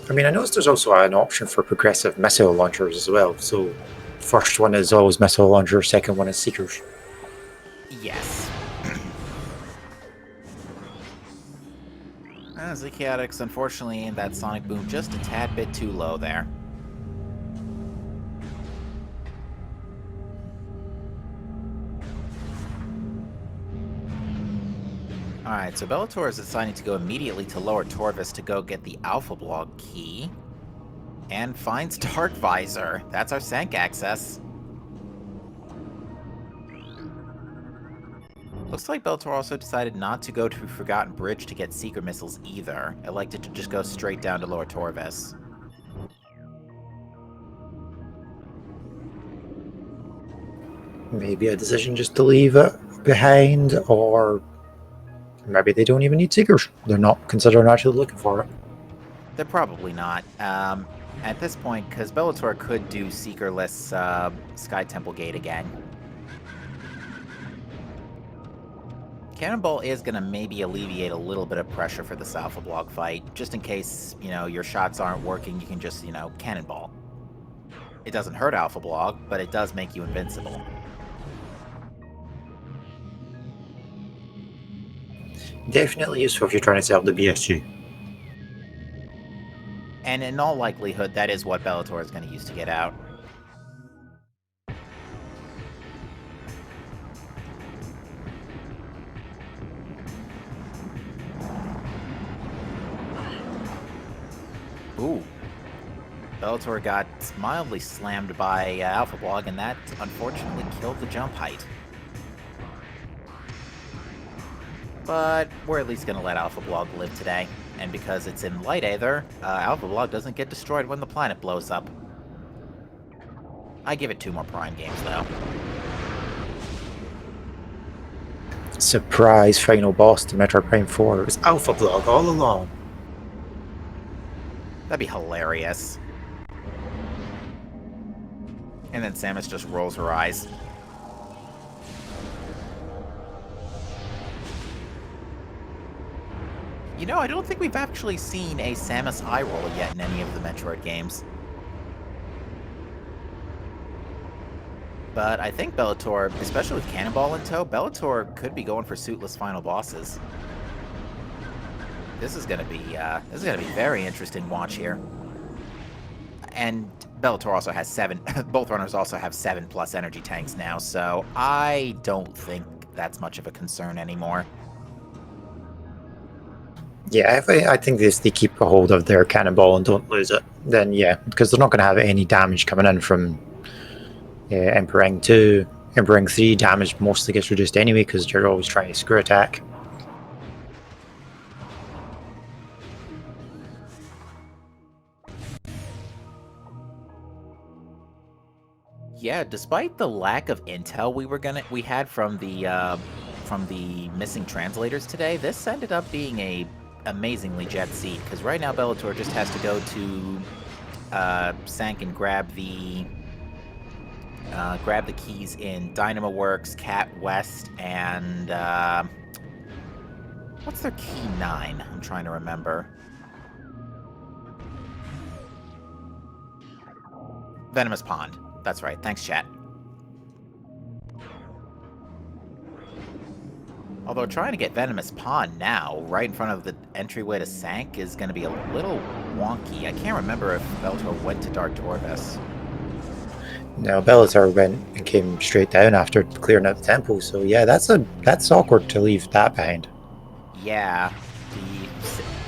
I mean, I noticed there's also an option for progressive missile launchers as well. So, first one is always missile launcher, second one is seekers. Yes. ZChaotix, unfortunately, that sonic boom just a tad bit too low there. Alright, so Belattor is deciding to go immediately to Lower Torvus to go get the Alpha Blog key. And finds Dark Visor. That's our Sank access. Looks like Belattor also decided not to go to Forgotten Bridge to get Seeker Missiles either. Elected to just go straight down to Lower Torvus. Maybe a decision just to leave it behind, or maybe they don't even need seekers. They're not considering actually looking for it. They're probably not. At this point, because Belattor could do Seekerless Sky Temple Gate again. Cannonball is going to maybe alleviate a little bit of pressure for this Alpha Blog fight. Just in case, your shots aren't working, you can just, Cannonball. It doesn't hurt Alpha Blog, but it does make you invincible. Definitely useful if you're trying to sell the BSG. And in all likelihood, that is what Belattor is going to use to get out. Ooh. Belattor got mildly slammed by Alpha Blog, and that unfortunately killed the jump height. But we're at least going to let Alpha Blog live today. And because it's in Light Aether, Alpha Blog doesn't get destroyed when the planet blows up. I give it 2 more Prime games, though. Surprise final boss to Metroid Prime 4. It was Alpha Blog all along. That'd be hilarious. And then Samus just rolls her eyes. I don't think we've actually seen a Samus eye roll yet in any of the Metroid games. But I think Belattor, especially with Cannonball in tow, Belattor could be going for suitless final bosses. This is gonna be a very interesting watch here. And Bellator also has 7. Both runners also have 7+ energy tanks now, so I don't think that's much of a concern anymore. Yeah, if I think if they keep a hold of their cannonball and don't lose it, then yeah, because they're not going to have any damage coming in from Emperor Ring 2. Emperor Ring 3 damage mostly gets reduced anyway because you're always trying to screw attack. Yeah, despite the lack of intel we had from the missing translators today, this ended up being a amazingly jet seat, because right now Bellator just has to go to Sank and grab the keys in Dynamo Works, Cat West, and what's their key 9? I'm trying to remember. Venomous Pond. That's right. Thanks, chat. Although trying to get Venomous Pond now, right in front of the entryway to Sank, is going to be a little wonky. I can't remember if Bellator went to Dark Torvus. No, Bellator went and came straight down after clearing out the temple, so yeah, that's awkward to leave that behind. Yeah.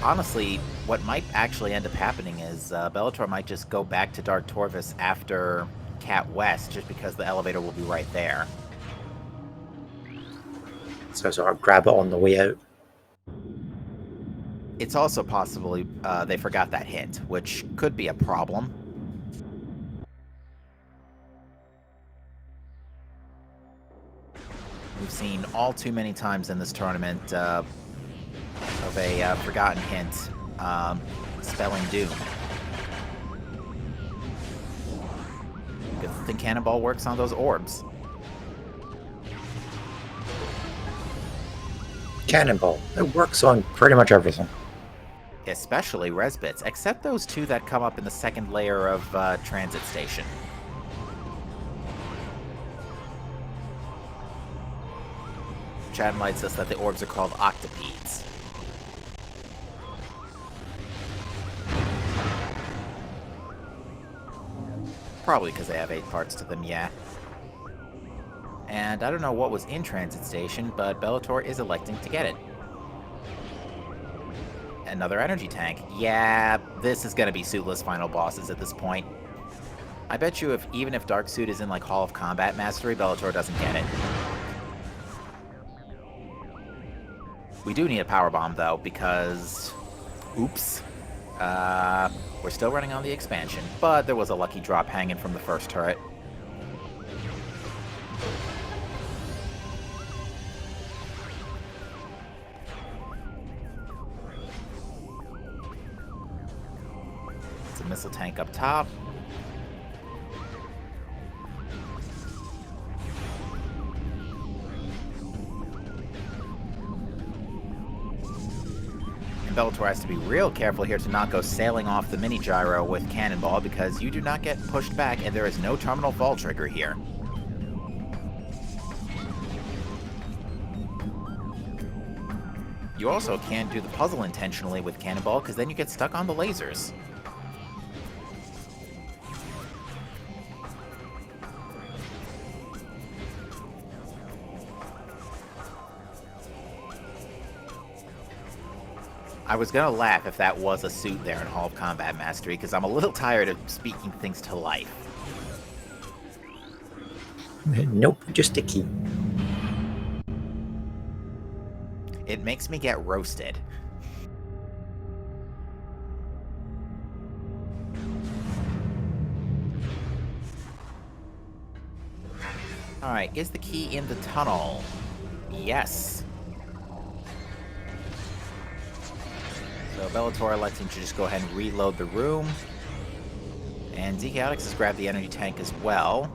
Honestly, what might actually end up happening is Bellator might just go back to Dark Torvus after Cat West, just because the elevator will be right there. So sort of grab it on the way out. It's also possibly they forgot that hint, which could be a problem. We've seen all too many times in this tournament of a forgotten hint spelling doom. Good thing Cannonball works on those orbs. Cannonball. It works on pretty much everything. Especially res bits, except those 2 that come up in the second layer of Transit Station. Chat enlightens us that the orbs are called octopedes. Probably because they have 8 parts to them, yeah. And I don't know what was in Transit Station, but Bellator is electing to get it. Another energy tank. Yeah, this is gonna be suitless final bosses at this point. I bet you even if Dark Suit is in like Hall of Combat Mastery, Bellator doesn't get it. We do need a power bomb though, because oops. We're still running on the expansion, but there was a lucky drop hanging from the first turret. It's a missile tank up top. Bellator has to be real careful here to not go sailing off the mini gyro with Cannonball, because you do not get pushed back and there is no terminal fall trigger here. You also can't do the puzzle intentionally with Cannonball, because then you get stuck on the lasers. I was gonna laugh if that was a suit there in Hall of Combat Mastery, because I'm a little tired of speaking things to life. Nope, just a key. It makes me get roasted. Alright, is the key in the tunnel? Yes. So Bellator electing to just go ahead and reload the room. And ZChaotix has grabbed the energy tank as well.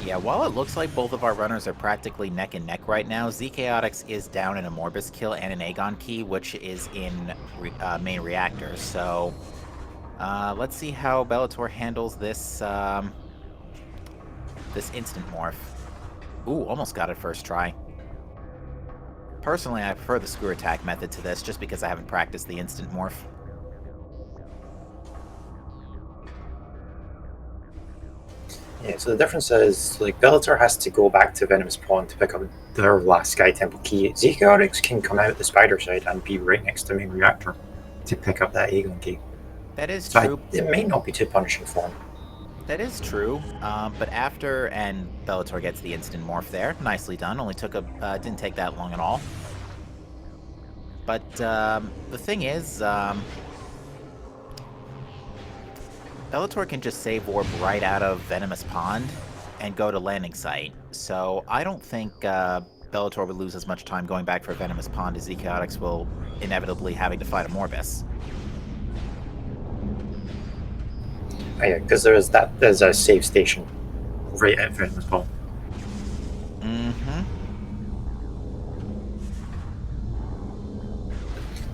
Yeah, while it looks like both of our runners are practically neck and neck right now, ZChaotix is down in a Morbus kill and an Aegon key, which is in main reactor. So let's see how Bellator handles this this instant morph. Ooh, almost got it first try. Personally, I prefer the screw attack method to this, just because I haven't practiced the instant morph. Yeah, so the difference is, like, Belattor has to go back to Venomous Pond to pick up their last Sky Temple key. ZChaotix can come out the spider side and be right next to main reactor to pick up that Aegon key. That is So true. it may not be too punishing for him. That is true, but after, and Bellator gets the instant morph there. Nicely done, only took didn't take that long at all. But, the thing is, Bellator can just save warp right out of Venomous Pond and go to landing site. So I don't think Bellator would lose as much time going back for Venomous Pond as ZChaotix will inevitably having to fight a Morbus. Oh, yeah, because there's a save station right at Venomous Pond. Mm-hmm.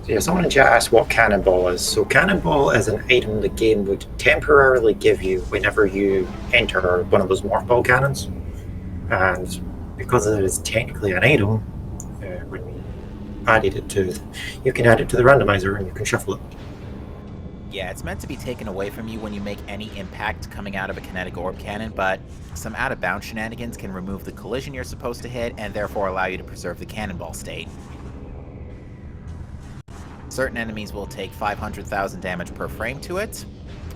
So yeah, someone in chat asked what Cannonball is. So Cannonball is an item the game would temporarily give you whenever you enter one of those Morph Ball cannons. And because it is technically an item, when we added it to, you can add it to the randomizer and you can shuffle it. Yeah, it's meant to be taken away from you when you make any impact coming out of a kinetic orb cannon, but some out-of-bounds shenanigans can remove the collision you're supposed to hit and therefore allow you to preserve the cannonball state. Certain enemies will take 500,000 damage per frame to it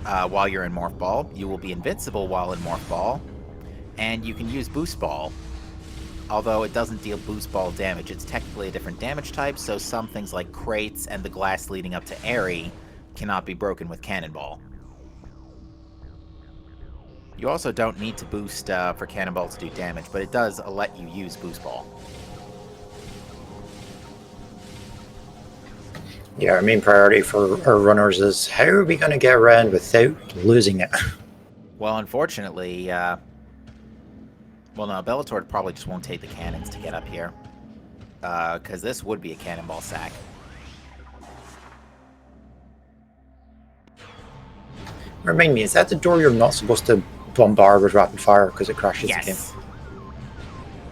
while you're in Morph Ball. You will be invincible while in Morph Ball, and you can use Boost Ball. Although it doesn't deal Boost Ball damage, it's technically a different damage type, so some things like crates and the glass leading up to Airy cannot be broken with Cannonball. You also don't need to boost for Cannonball to do damage, but it does let you use Boost Ball. Yeah, our main priority for our runners is how are we going to get around without losing it? Well, unfortunately, well, no, Bellator probably just won't take the cannons to get up here. Because this would be a Cannonball sack. Remind me, is that the door you're not supposed to bombard with rapid fire because it crashes the game? Yes.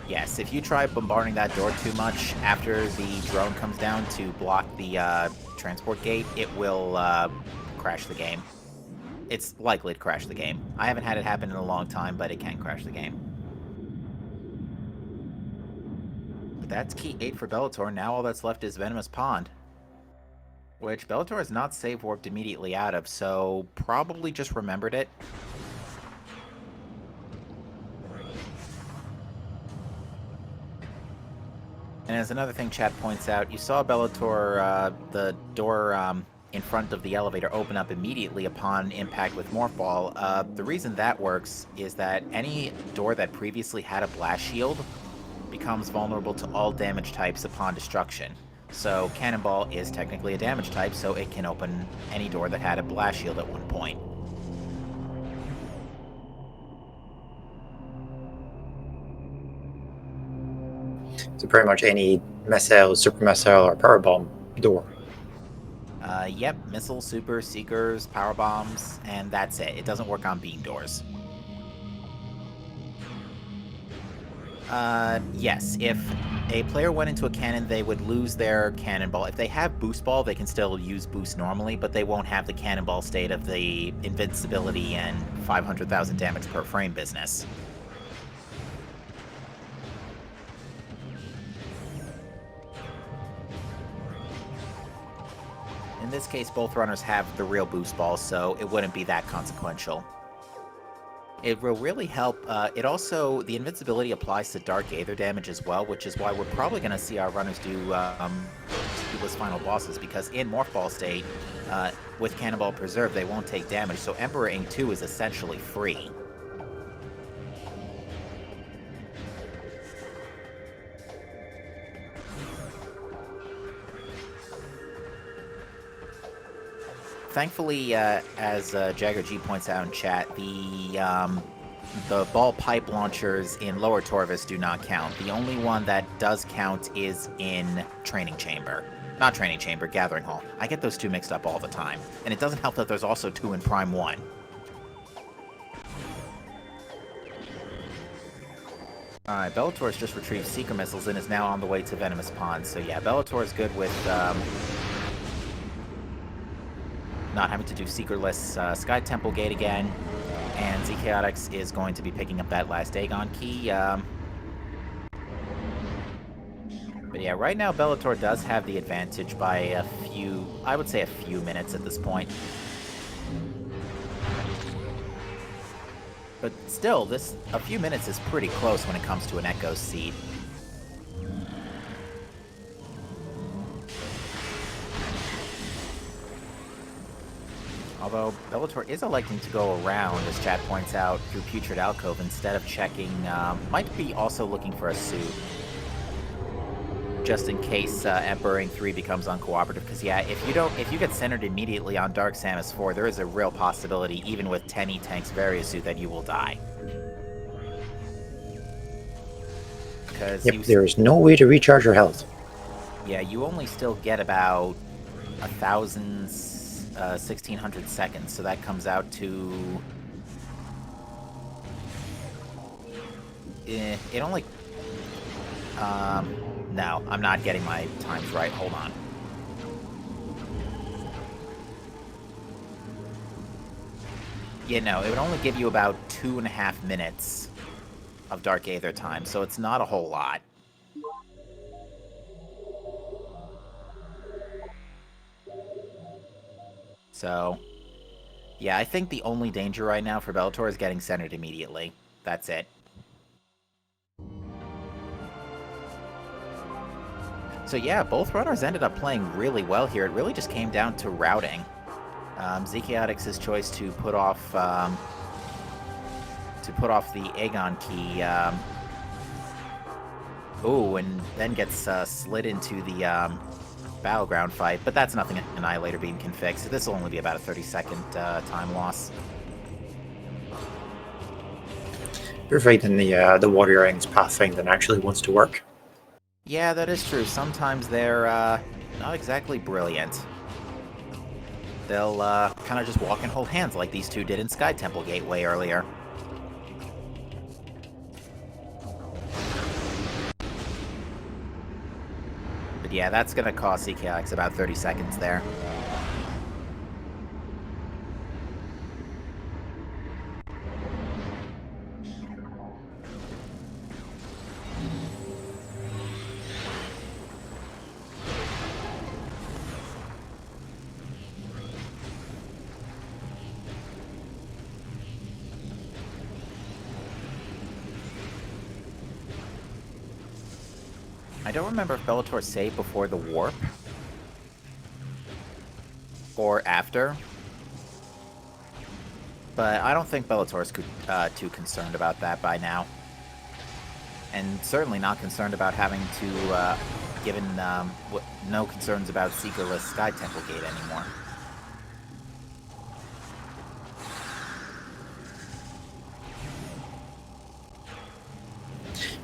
Yes, if you try bombarding that door too much after the drone comes down to block the transport gate, it will crash the game. It's likely to crash the game. I haven't had it happen in a long time, but it can crash the game. But that's key 8 for Bellator. Now all that's left is Venomous Pond, which Bellator has not save warped immediately out of, so probably just remembered it. And as another thing chat points out, you saw Bellator, the door in front of the elevator open up immediately upon impact with Morph Ball. The reason that works is that any door that previously had a blast shield becomes vulnerable to all damage types upon destruction. So Cannonball is technically a damage type, so it can open any door that had a blast shield at one point. So pretty much any missile, super missile, or power bomb door. Yep, missiles, super, seekers, power bombs, and that's it. It doesn't work on beam doors. Yes, if a player went into a cannon, they would lose their cannonball. If they have boost ball, they can still use boost normally, but they won't have the cannonball state of the invincibility and 500,000 damage per frame business. In this case, both runners have the real boost ball, so it wouldn't be that consequential. It will really help. It also, the invincibility applies to Dark Aether damage as well, which is why we're probably going to see our runners do Speedless Final Bosses, because in Morph Ball state, with Cannonball Preserve, they won't take damage, so Emperor Ink 2 is essentially free. Thankfully, as Jagger G points out in chat, the ball pipe launchers in Lower Torvis do not count. The only one that does count is in Training Chamber. Not Training Chamber, Gathering Hall. I get those two mixed up all the time. And it doesn't help that there's also 2 in Prime 1. Alright, Bellator's just retrieved Seeker Missiles and is now on the way to Venomous Pond. So yeah, Bellator is good with not having to do Seekerless Sky Temple Gate again. And ZChaotix is going to be picking up that last Aegon key. But yeah, right now Bellator does have the advantage by a few, I would say a few minutes at this point. But still, a few minutes is pretty close when it comes to an Echo Seed. Although, Bellator is electing to go around, as chat points out, through Putrid Alcove instead of checking, might be also looking for a suit. Just in case Emperor 3 becomes uncooperative, because yeah, if you get centered immediately on Dark Samus 4, there is a real possibility, even with 10 E-Tank's Varia suit, that you will die. Because there is no way to recharge your health. Yeah, you only still get about 1,600 seconds, so that comes out to... it only... no, I'm not getting my times right. Hold on. Yeah, no, it would only give you about 2.5 minutes of Dark Aether time, so it's not a whole lot. So, yeah, I think the only danger right now for Bellator is getting centered immediately. That's it. So yeah, both runners ended up playing really well here. It really just came down to routing. ZChaotix's choice to put off the Aegon key. Ooh, and then gets slid into the battleground fight, but that's nothing Annihilator Beam can fix. This will only be about a 30-second time loss. You're fighting the Warrior Rings Pathfinder actually wants to work. Yeah, that is true. Sometimes they're not exactly brilliant. They'll kind of just walk and hold hands like these two did in Sky Temple Gate way earlier. But yeah, that's going to cost ZChaotix about 30 seconds there. I don't remember if Bellator saved before the warp or after, but I don't think Bellator's too concerned about that by now, and certainly not concerned about having to, given no concerns about Seekerless Sky Temple Gate anymore.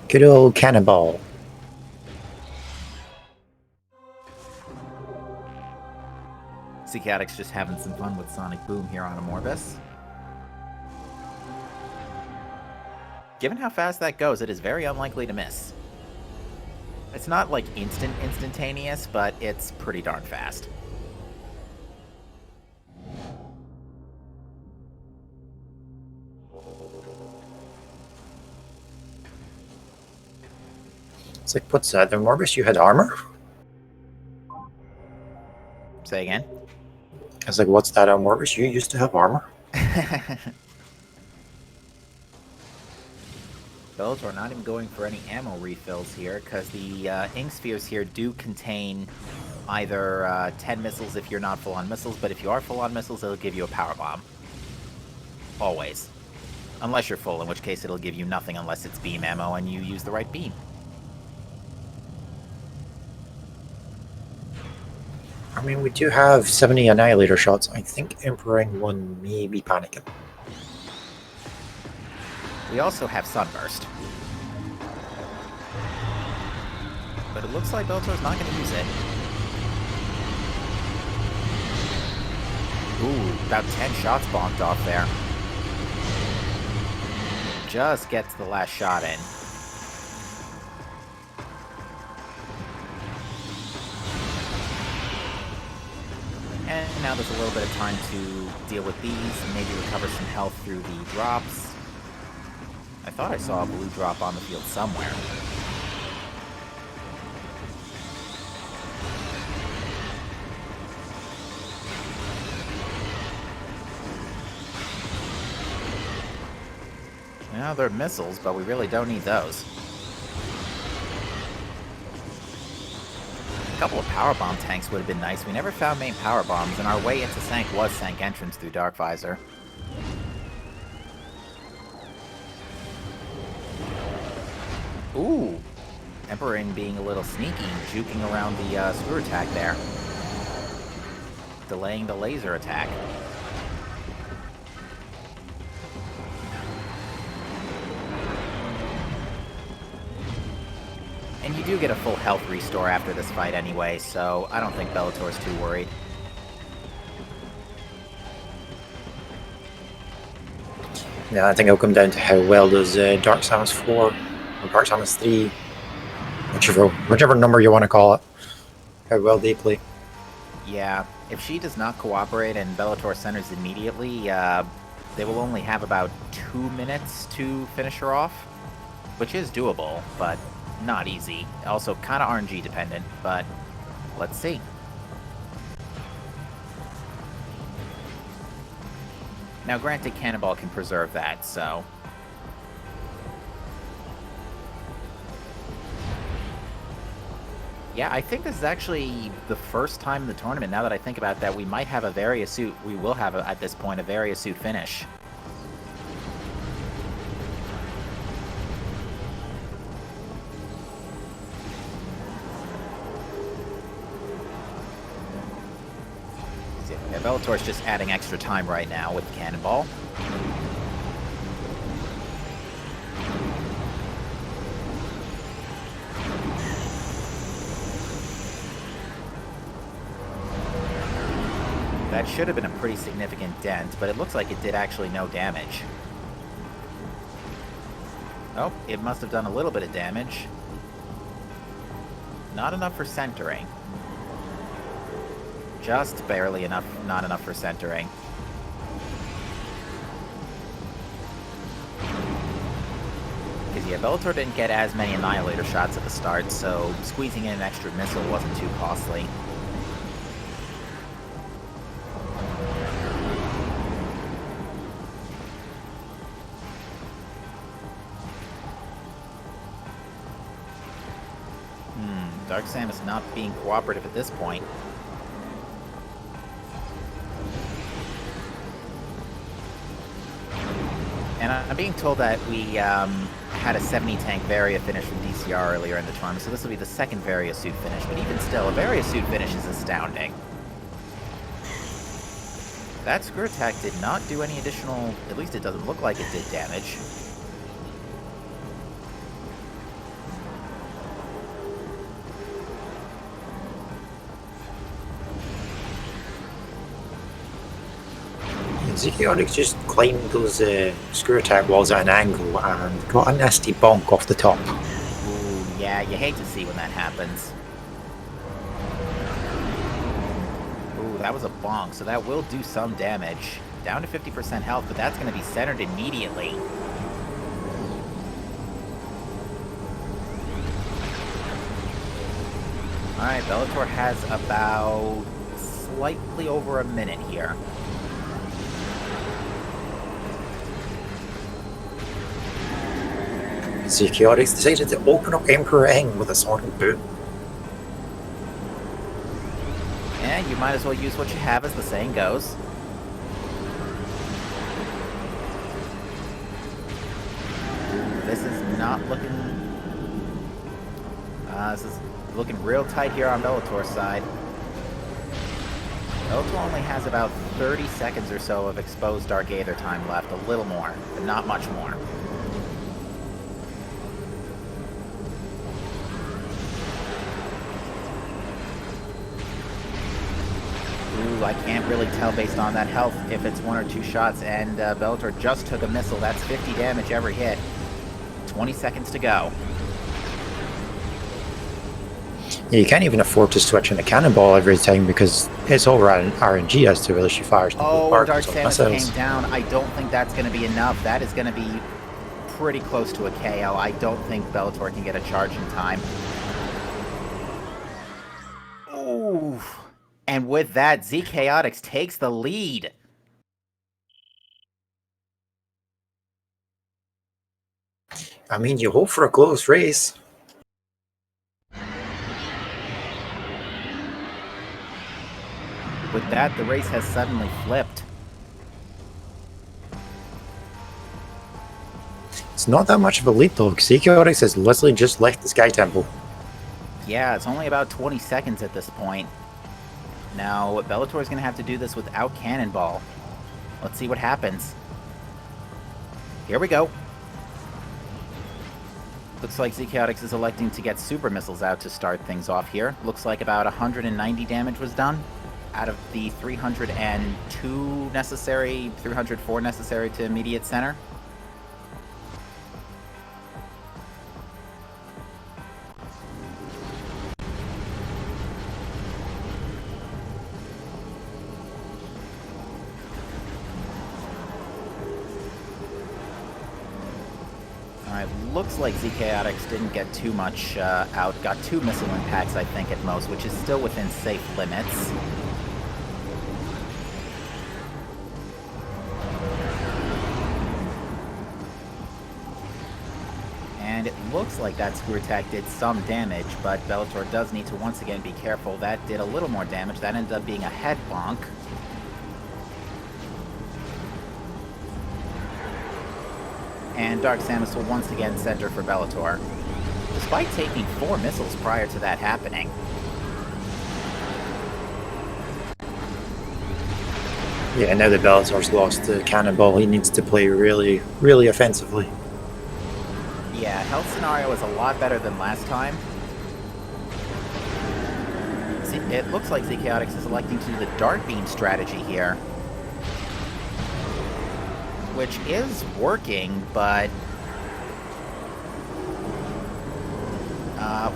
Good old Cannonball. ZChaotix just having some fun with Sonic Boom here on Amorbus. Given how fast that goes, it is very unlikely to miss. It's not like instantaneous, but it's pretty darn fast. It's like, what's that? The Morbus, you had armor? Say again? I was like, what's that on Morbus? You used to have armor? Bellator not even going for any ammo refills here, because the ink spheres here do contain either 10 missiles if you're not full on missiles, but if you are full on missiles, it'll give you a power bomb. Always. Unless you're full, in which case it'll give you nothing unless it's beam ammo and you use the right beam. I mean, we do have 70 Annihilator shots. I think Emperor 1 may be panicking. We also have Sunburst. But it looks like Bellator's not going to use it. Ooh, about 10 shots bonked off there. Just gets the last shot in. Now there's a little bit of time to deal with these, and maybe recover some health through the drops. I thought I saw a blue drop on the field somewhere. Now they're missiles, but we really don't need those. A couple of power bomb tanks would have been nice. We never found main power bombs, and our way into Sank was Sank entrance through Dark Visor. Ooh! Emperor being a little sneaky, juking around the screw attack there. Delaying the laser attack. And you do get a full health restore after this fight anyway, so I don't think Bellator's too worried. Yeah, I think it'll come down to how well does Dark Samus 4 or Dark Samus 3, whichever number you want to call it, how well they play. Yeah, if she does not cooperate and Bellator centers immediately, they will only have about 2 minutes to finish her off, which is doable, but not easy. Also kind of RNG dependent, but let's see. Now granted, Cannonball can preserve that, so... Yeah, I think this is actually the first time in the tournament, now that I think about that, we might have a Variasuit, we will have, at this point, a Variasuit finish. Yeah, Bellator's just adding extra time right now with Cannonball. That should have been a pretty significant dent, but it looks like it did actually no damage. Oh, it must have done a little bit of damage. Not enough for centering. Just barely enough, not enough for centering. Because yeah, Bellator didn't get as many Annihilator shots at the start, so squeezing in an extra missile wasn't too costly. Dark Samus not being cooperative at this point. And I'm being told that we had a 70 tank Varia finish from DCR earlier in the tournament, so this will be the second Variasuit finish, but even still, a Variasuit finish is astounding. That screw attack did not do any additional, at least it doesn't look like it did damage. ZChaotix just climbed those screw attack walls at an angle and got a nasty bonk off the top. Ooh, yeah, you hate to see when that happens. Ooh, that was a bonk, so that will do some damage. Down to 50% health, but that's going to be centered immediately. Alright, Bellator has about slightly over a minute here. ZChaotix decided to open up Emperor Eng with a sonic boom. And you might as well use what you have, as the saying goes. This is not looking... this is looking real tight here on Bellator's side. Bellator only has about 30 seconds or so of exposed Dark Aether time left, a little more, but not much more. I can't really tell based on that health if it's 1 or 2 shots, and Bellator just took a missile. That's 50 damage every hit. 20 seconds to go. Yeah, you can't even afford to switch in a cannonball every time because it's all RNG as to whether she fires the blue Oh, Dark particles or Samus missiles. came down. I don't think that's going to be enough. That is going to be pretty close to a KO. I don't think Bellator can get a charge in time. Ooh. And with that, ZChaotix takes the lead. I mean, you hope for a close race. With that, the race has suddenly flipped. It's not that much of a lead though, because ZChaotix has literally just left the Sky Temple. Yeah, it's only about 20 seconds at this point. Now, Bellator is going to have to do this without Cannonball. Let's see what happens. Here we go. Looks like ZChaotix is electing to get super missiles out to start things off here. Looks like about 190 damage was done out of the 302 necessary, 304 necessary to immediate center. Looks like ZChaotix didn't get too much out. Got 2 missile impacts, I think, at most, which is still within safe limits. And it looks like that screw attack did some damage, but Bellator does need to once again be careful. That did a little more damage. That ended up being a head bonk. And Dark Samus will once again center for Bellator, despite taking 4 missiles prior to that happening. Yeah, now that Bellator's lost the cannonball, he needs to play really, really offensively. Yeah, health scenario is a lot better than last time. See, it looks like ZChaotix is electing to do the Dart Beam strategy here, which is working, but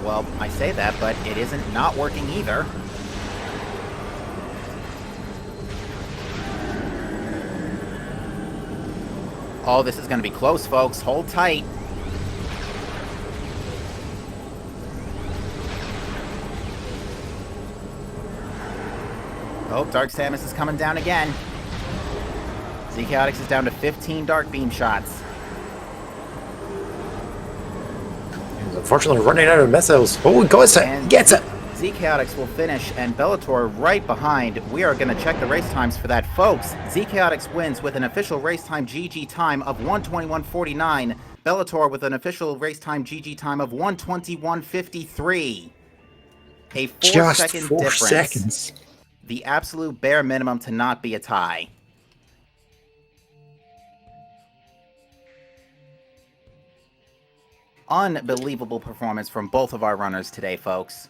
well, I say that, but it isn't not working either. Oh, this is going to be close, folks. Hold tight. Oh, Dark Samus is coming down again. ZChaotix is down to 15 Dark Beam shots. He's unfortunately running out of missiles. Oh, he gets it! And Gets it! ZChaotix will finish, and Bellator right behind. We are going to check the race times for that, folks. ZChaotix wins with an official race time GG time of 1:21:49. Bellator with an official race time GG time of 1:21:53. A 4-second 4 difference. seconds. The absolute bare minimum to not be a tie. Unbelievable performance from both of our runners today, folks.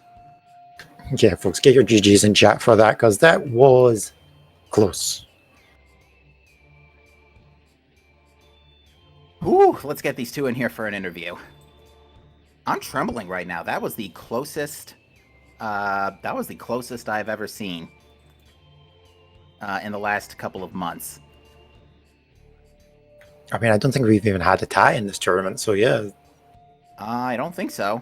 Yeah, folks, get your GGs in chat for that, because that was close. Whew, let's get these two in here for an interview. I'm trembling right now. That was the closest I've ever seen in the last couple of months. I mean, I don't think we've even had a tie in this tournament, so yeah. I don't think so.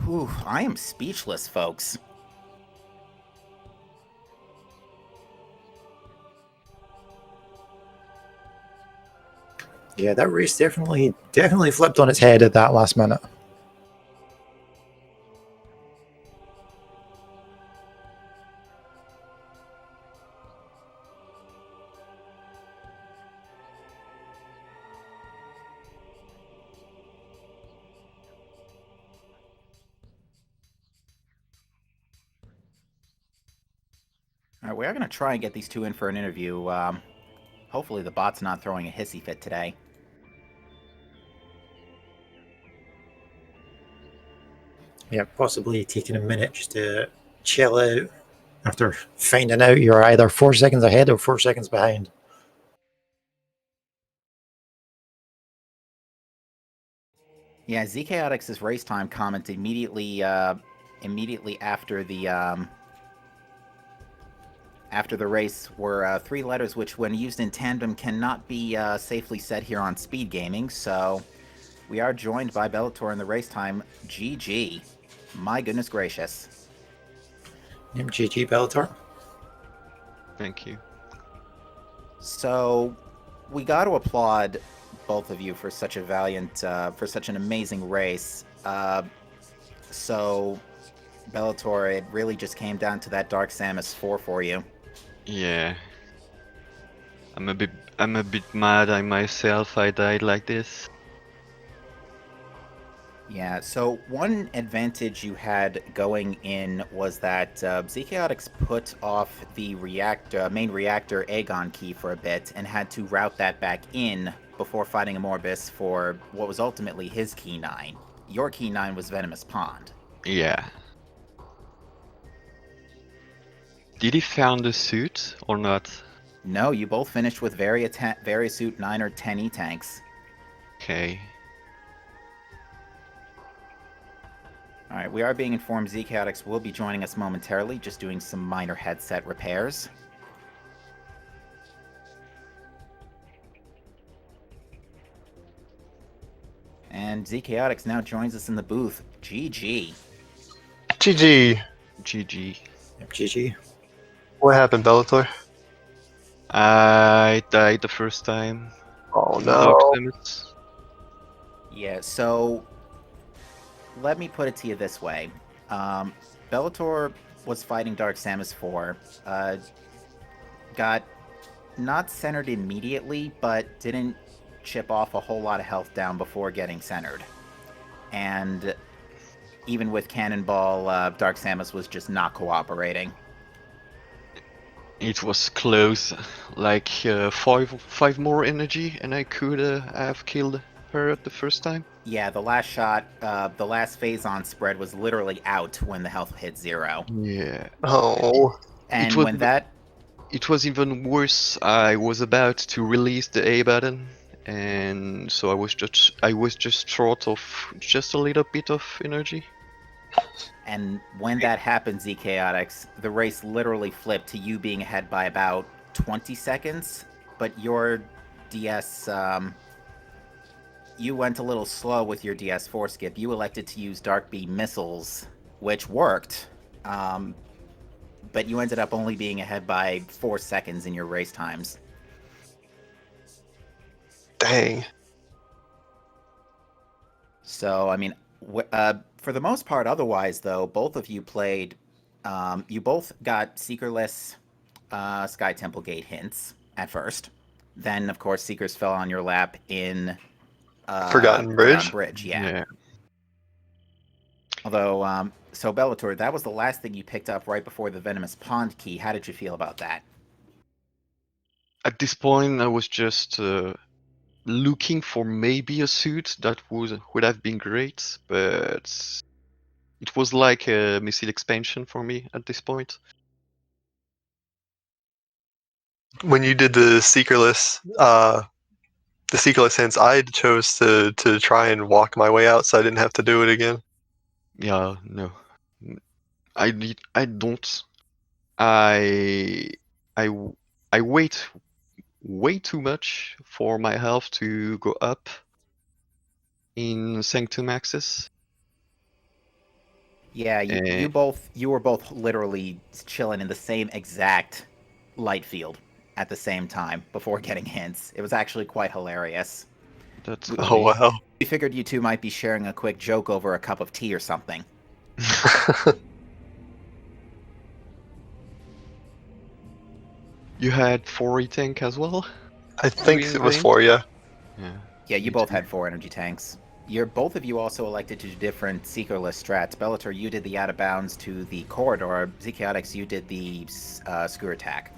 Whew, I am speechless, folks. Yeah, that race definitely flipped on its head at that last minute. Alright, we are going to try and get these two in for an interview. Hopefully the bot's not throwing a hissy fit today. Yeah, possibly taking a minute just to chill out after finding out you're either 4 seconds ahead or 4 seconds behind. Yeah, ZChaotix's race time comment immediately after the race were 3 letters which, when used in tandem, cannot be safely said here on SpeedGaming. So we are joined by Belattor in the race time. GG. My goodness gracious. Yep, GG Bellator. Thank you. So we got to applaud both of you for such a valiant, for such an amazing race. So Bellator, it really just came down to that Dark Samus 4 for you. Yeah. I'm a bit mad at myself. I died like this. Yeah, so one advantage you had going in was that ZChaotix put off the main reactor Aegon key for a bit and had to route that back in before fighting Amorbis for what was ultimately his key 9. Your key 9 was Venomous Pond. Yeah. Did he found the suit or not? No, you both finished with Variasuit 9 or 10 E-Tanks. Okay. Alright, we are being informed ZChaotix will be joining us momentarily, just doing some minor headset repairs. And ZChaotix now joins us in the booth. GG. GG. GG. Yep, GG. What happened, Bellator? I died the first time. Oh Dark no. Samus. Yeah, so let me put it to you this way. Bellator was fighting Dark Samus 4. Got not centered immediately, but didn't chip off a whole lot of health down before getting centered. And even with Cannonball, Dark Samus was just not cooperating. It was close. Like 5 more energy, and I could have killed her the first time. Yeah, the last shot, the last phase-on spread was literally out when the health hit 0. Yeah. Oh. And was- when that... It was even worse. I was about to release the A button, and so I was just short of just a little bit of energy. And when that happened, ZChaotix, the race literally flipped to you being ahead by about 20 seconds, but your DS, you went a little slow with your DS4 skip. You elected to use Dark Beam missiles, which worked, but you ended up only being ahead by 4 seconds in your race times. Dang. So, I mean, for the most part, otherwise, though, both of you played. You both got Seekerless Sky Temple Gate hints at first. Then, of course, Seekers fell on your lap in Forgotten Bridge? Yeah. Although, so Bellator, that was the last thing you picked up right before the Venomous Pond key. How did you feel about that? At this point, I was just looking for maybe a suit that would have been great, but it was like a missile expansion for me at this point. When you did the Seekerless hints, I chose to try and walk my way out so I didn't have to do it again. Yeah, no. I don't. I wait way too much for my health to go up in Sanctum Access. Yeah, you were both literally chilling in the same exact light field at the same time before getting hints. It was actually quite hilarious. That's Oh funny. wow. We figured you two might be sharing a quick joke over a cup of tea or something. You had 4 E-Tank as well? I think Green it was Vein? 4, yeah. Yeah, you Me both too. had 4 energy tanks. Both of you also elected to do different Seekerless strats. Bellator, you did the out of bounds to the corridor. ZChaotix, you did the screw attack.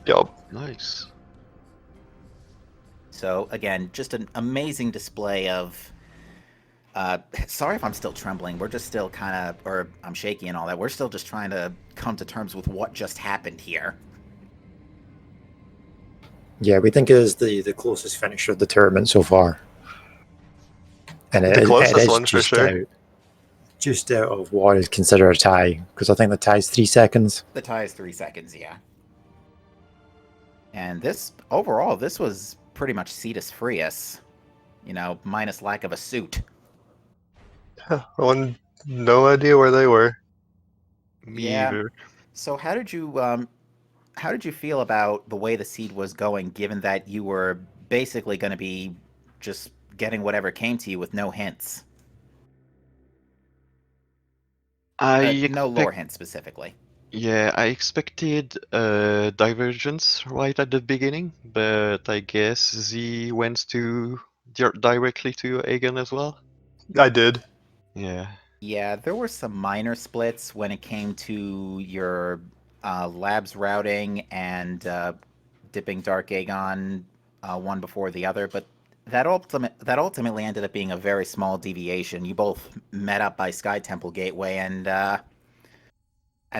Yup. Nice. So again, just an amazing display of Sorry if I'm still trembling. We're just still kind of, or I'm shaky and all that. We're still just trying to come to terms with what just happened here. Yeah, we think it is the closest finish of the tournament so far. And The it closest is one for sure. Just out of what is considered a tie, because I think the tie is 3 seconds. The tie is 3 seconds, yeah. And this, overall, this was pretty much Cetus Frius. You know, minus lack of a suit. No idea where they were. Me Yeah. either. So how did you feel about the way the seed was going, given that you were basically going to be just getting whatever came to you with no hints? No lore hints specifically. Yeah, I expected divergence right at the beginning, but I guess Z went directly to Aegon as well. I did. Yeah. Yeah, there were some minor splits when it came to your labs routing and dipping Dark Aegon one before the other, but that ultimately ended up being a very small deviation. You both met up by Sky Temple Gateway, and at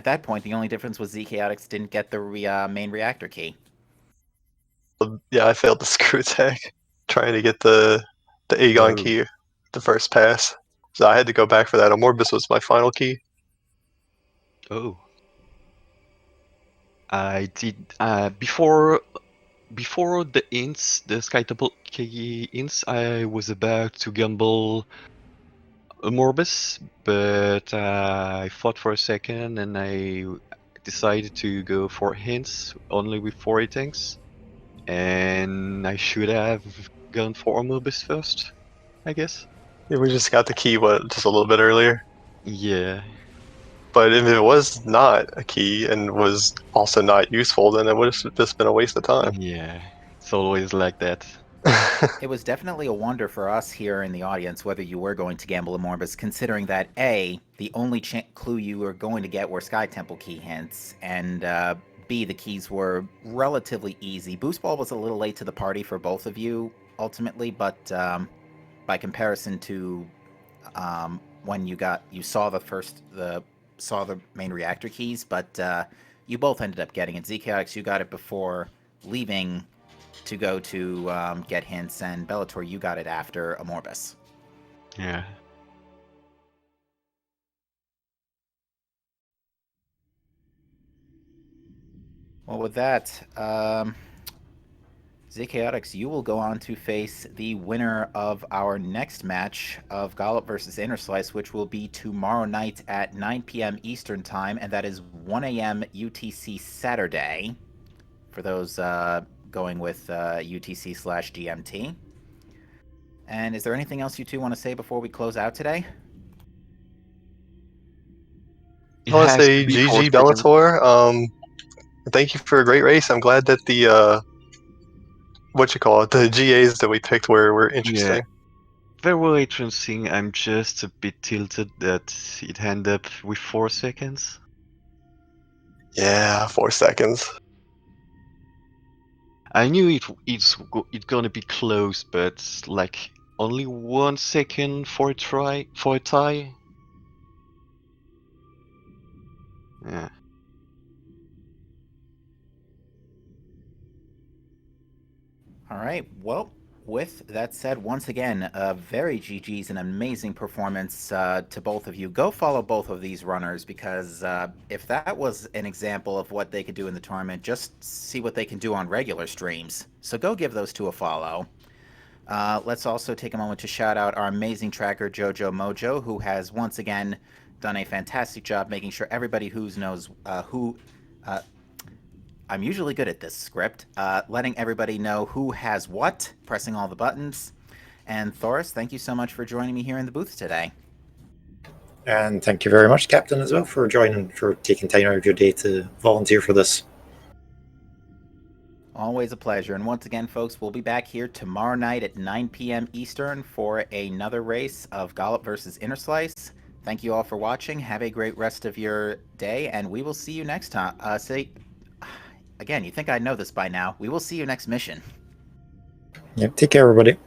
that point, the only difference was ZChaotix didn't get the main reactor key. Yeah, I failed the screw attack trying to get the Aegon key the first pass. So I had to go back for that. Amorbus was my final key. Oh. I did before the ints, the Sky Temple key ints, I was about to gamble Amorbus, but I fought for a second and I decided to go for hints only with 4 ratings. And I should have gone for Amorbus first, I guess. Yeah, we just got the key just a little bit earlier. Yeah. But if it was not a key and was also not useful, then it would have just been a waste of time. Yeah. It's always like that. It was definitely a wonder for us here in the audience whether you were going to gamble Amorbus, considering that A, the only clue you were going to get were Sky Temple key hints, and B, the keys were relatively easy. Boost Ball was a little late to the party for both of you, ultimately, but by comparison to when you saw the main reactor keys, but you both ended up getting it. ZChaotix, you got it before leaving to go to get hints, and Belattor, you got it after Amorbus. Yeah. Well, with that, ZChaotix, you will go on to face the winner of our next match of Gollop versus Inner Slice, which will be tomorrow night at 9 p.m. Eastern Time, and that is 1 a.m. UTC Saturday, for those going with UTC/GMT. And is there anything else you two want to say before we close out today? I want to say GG Bellator. Thank you for a great race. I'm glad that the the GAs that we picked were interesting. Yeah. Very interesting. I'm just a bit tilted that it ended up with 4 seconds. Yeah, 4 seconds. I knew it's gonna be close, but like only 1 second for a tie. Yeah. All right. Well, with that said, once again, very GG's, an amazing performance to both of you. Go follow both of these runners, because if that was an example of what they could do in the tournament, just see what they can do on regular streams. So go give those two a follow. Let's also take a moment to shout out our amazing tracker, Jojo Mojo, who has once again done a fantastic job making sure everybody knows who... I'm usually good at this script, letting everybody know who has what, pressing all the buttons. And Thoris, thank you so much for joining me here in the booth today. And thank you very much, Captain, as well, for taking time out of your day to volunteer for this. Always a pleasure. And once again, folks, we'll be back here tomorrow night at 9 p.m. Eastern for another race of Gollop versus Inner Slice. Thank you all for watching. Have a great rest of your day, and we will see you next time. Again, you think I know this by now. We will see you next mission. Yep, take care, everybody.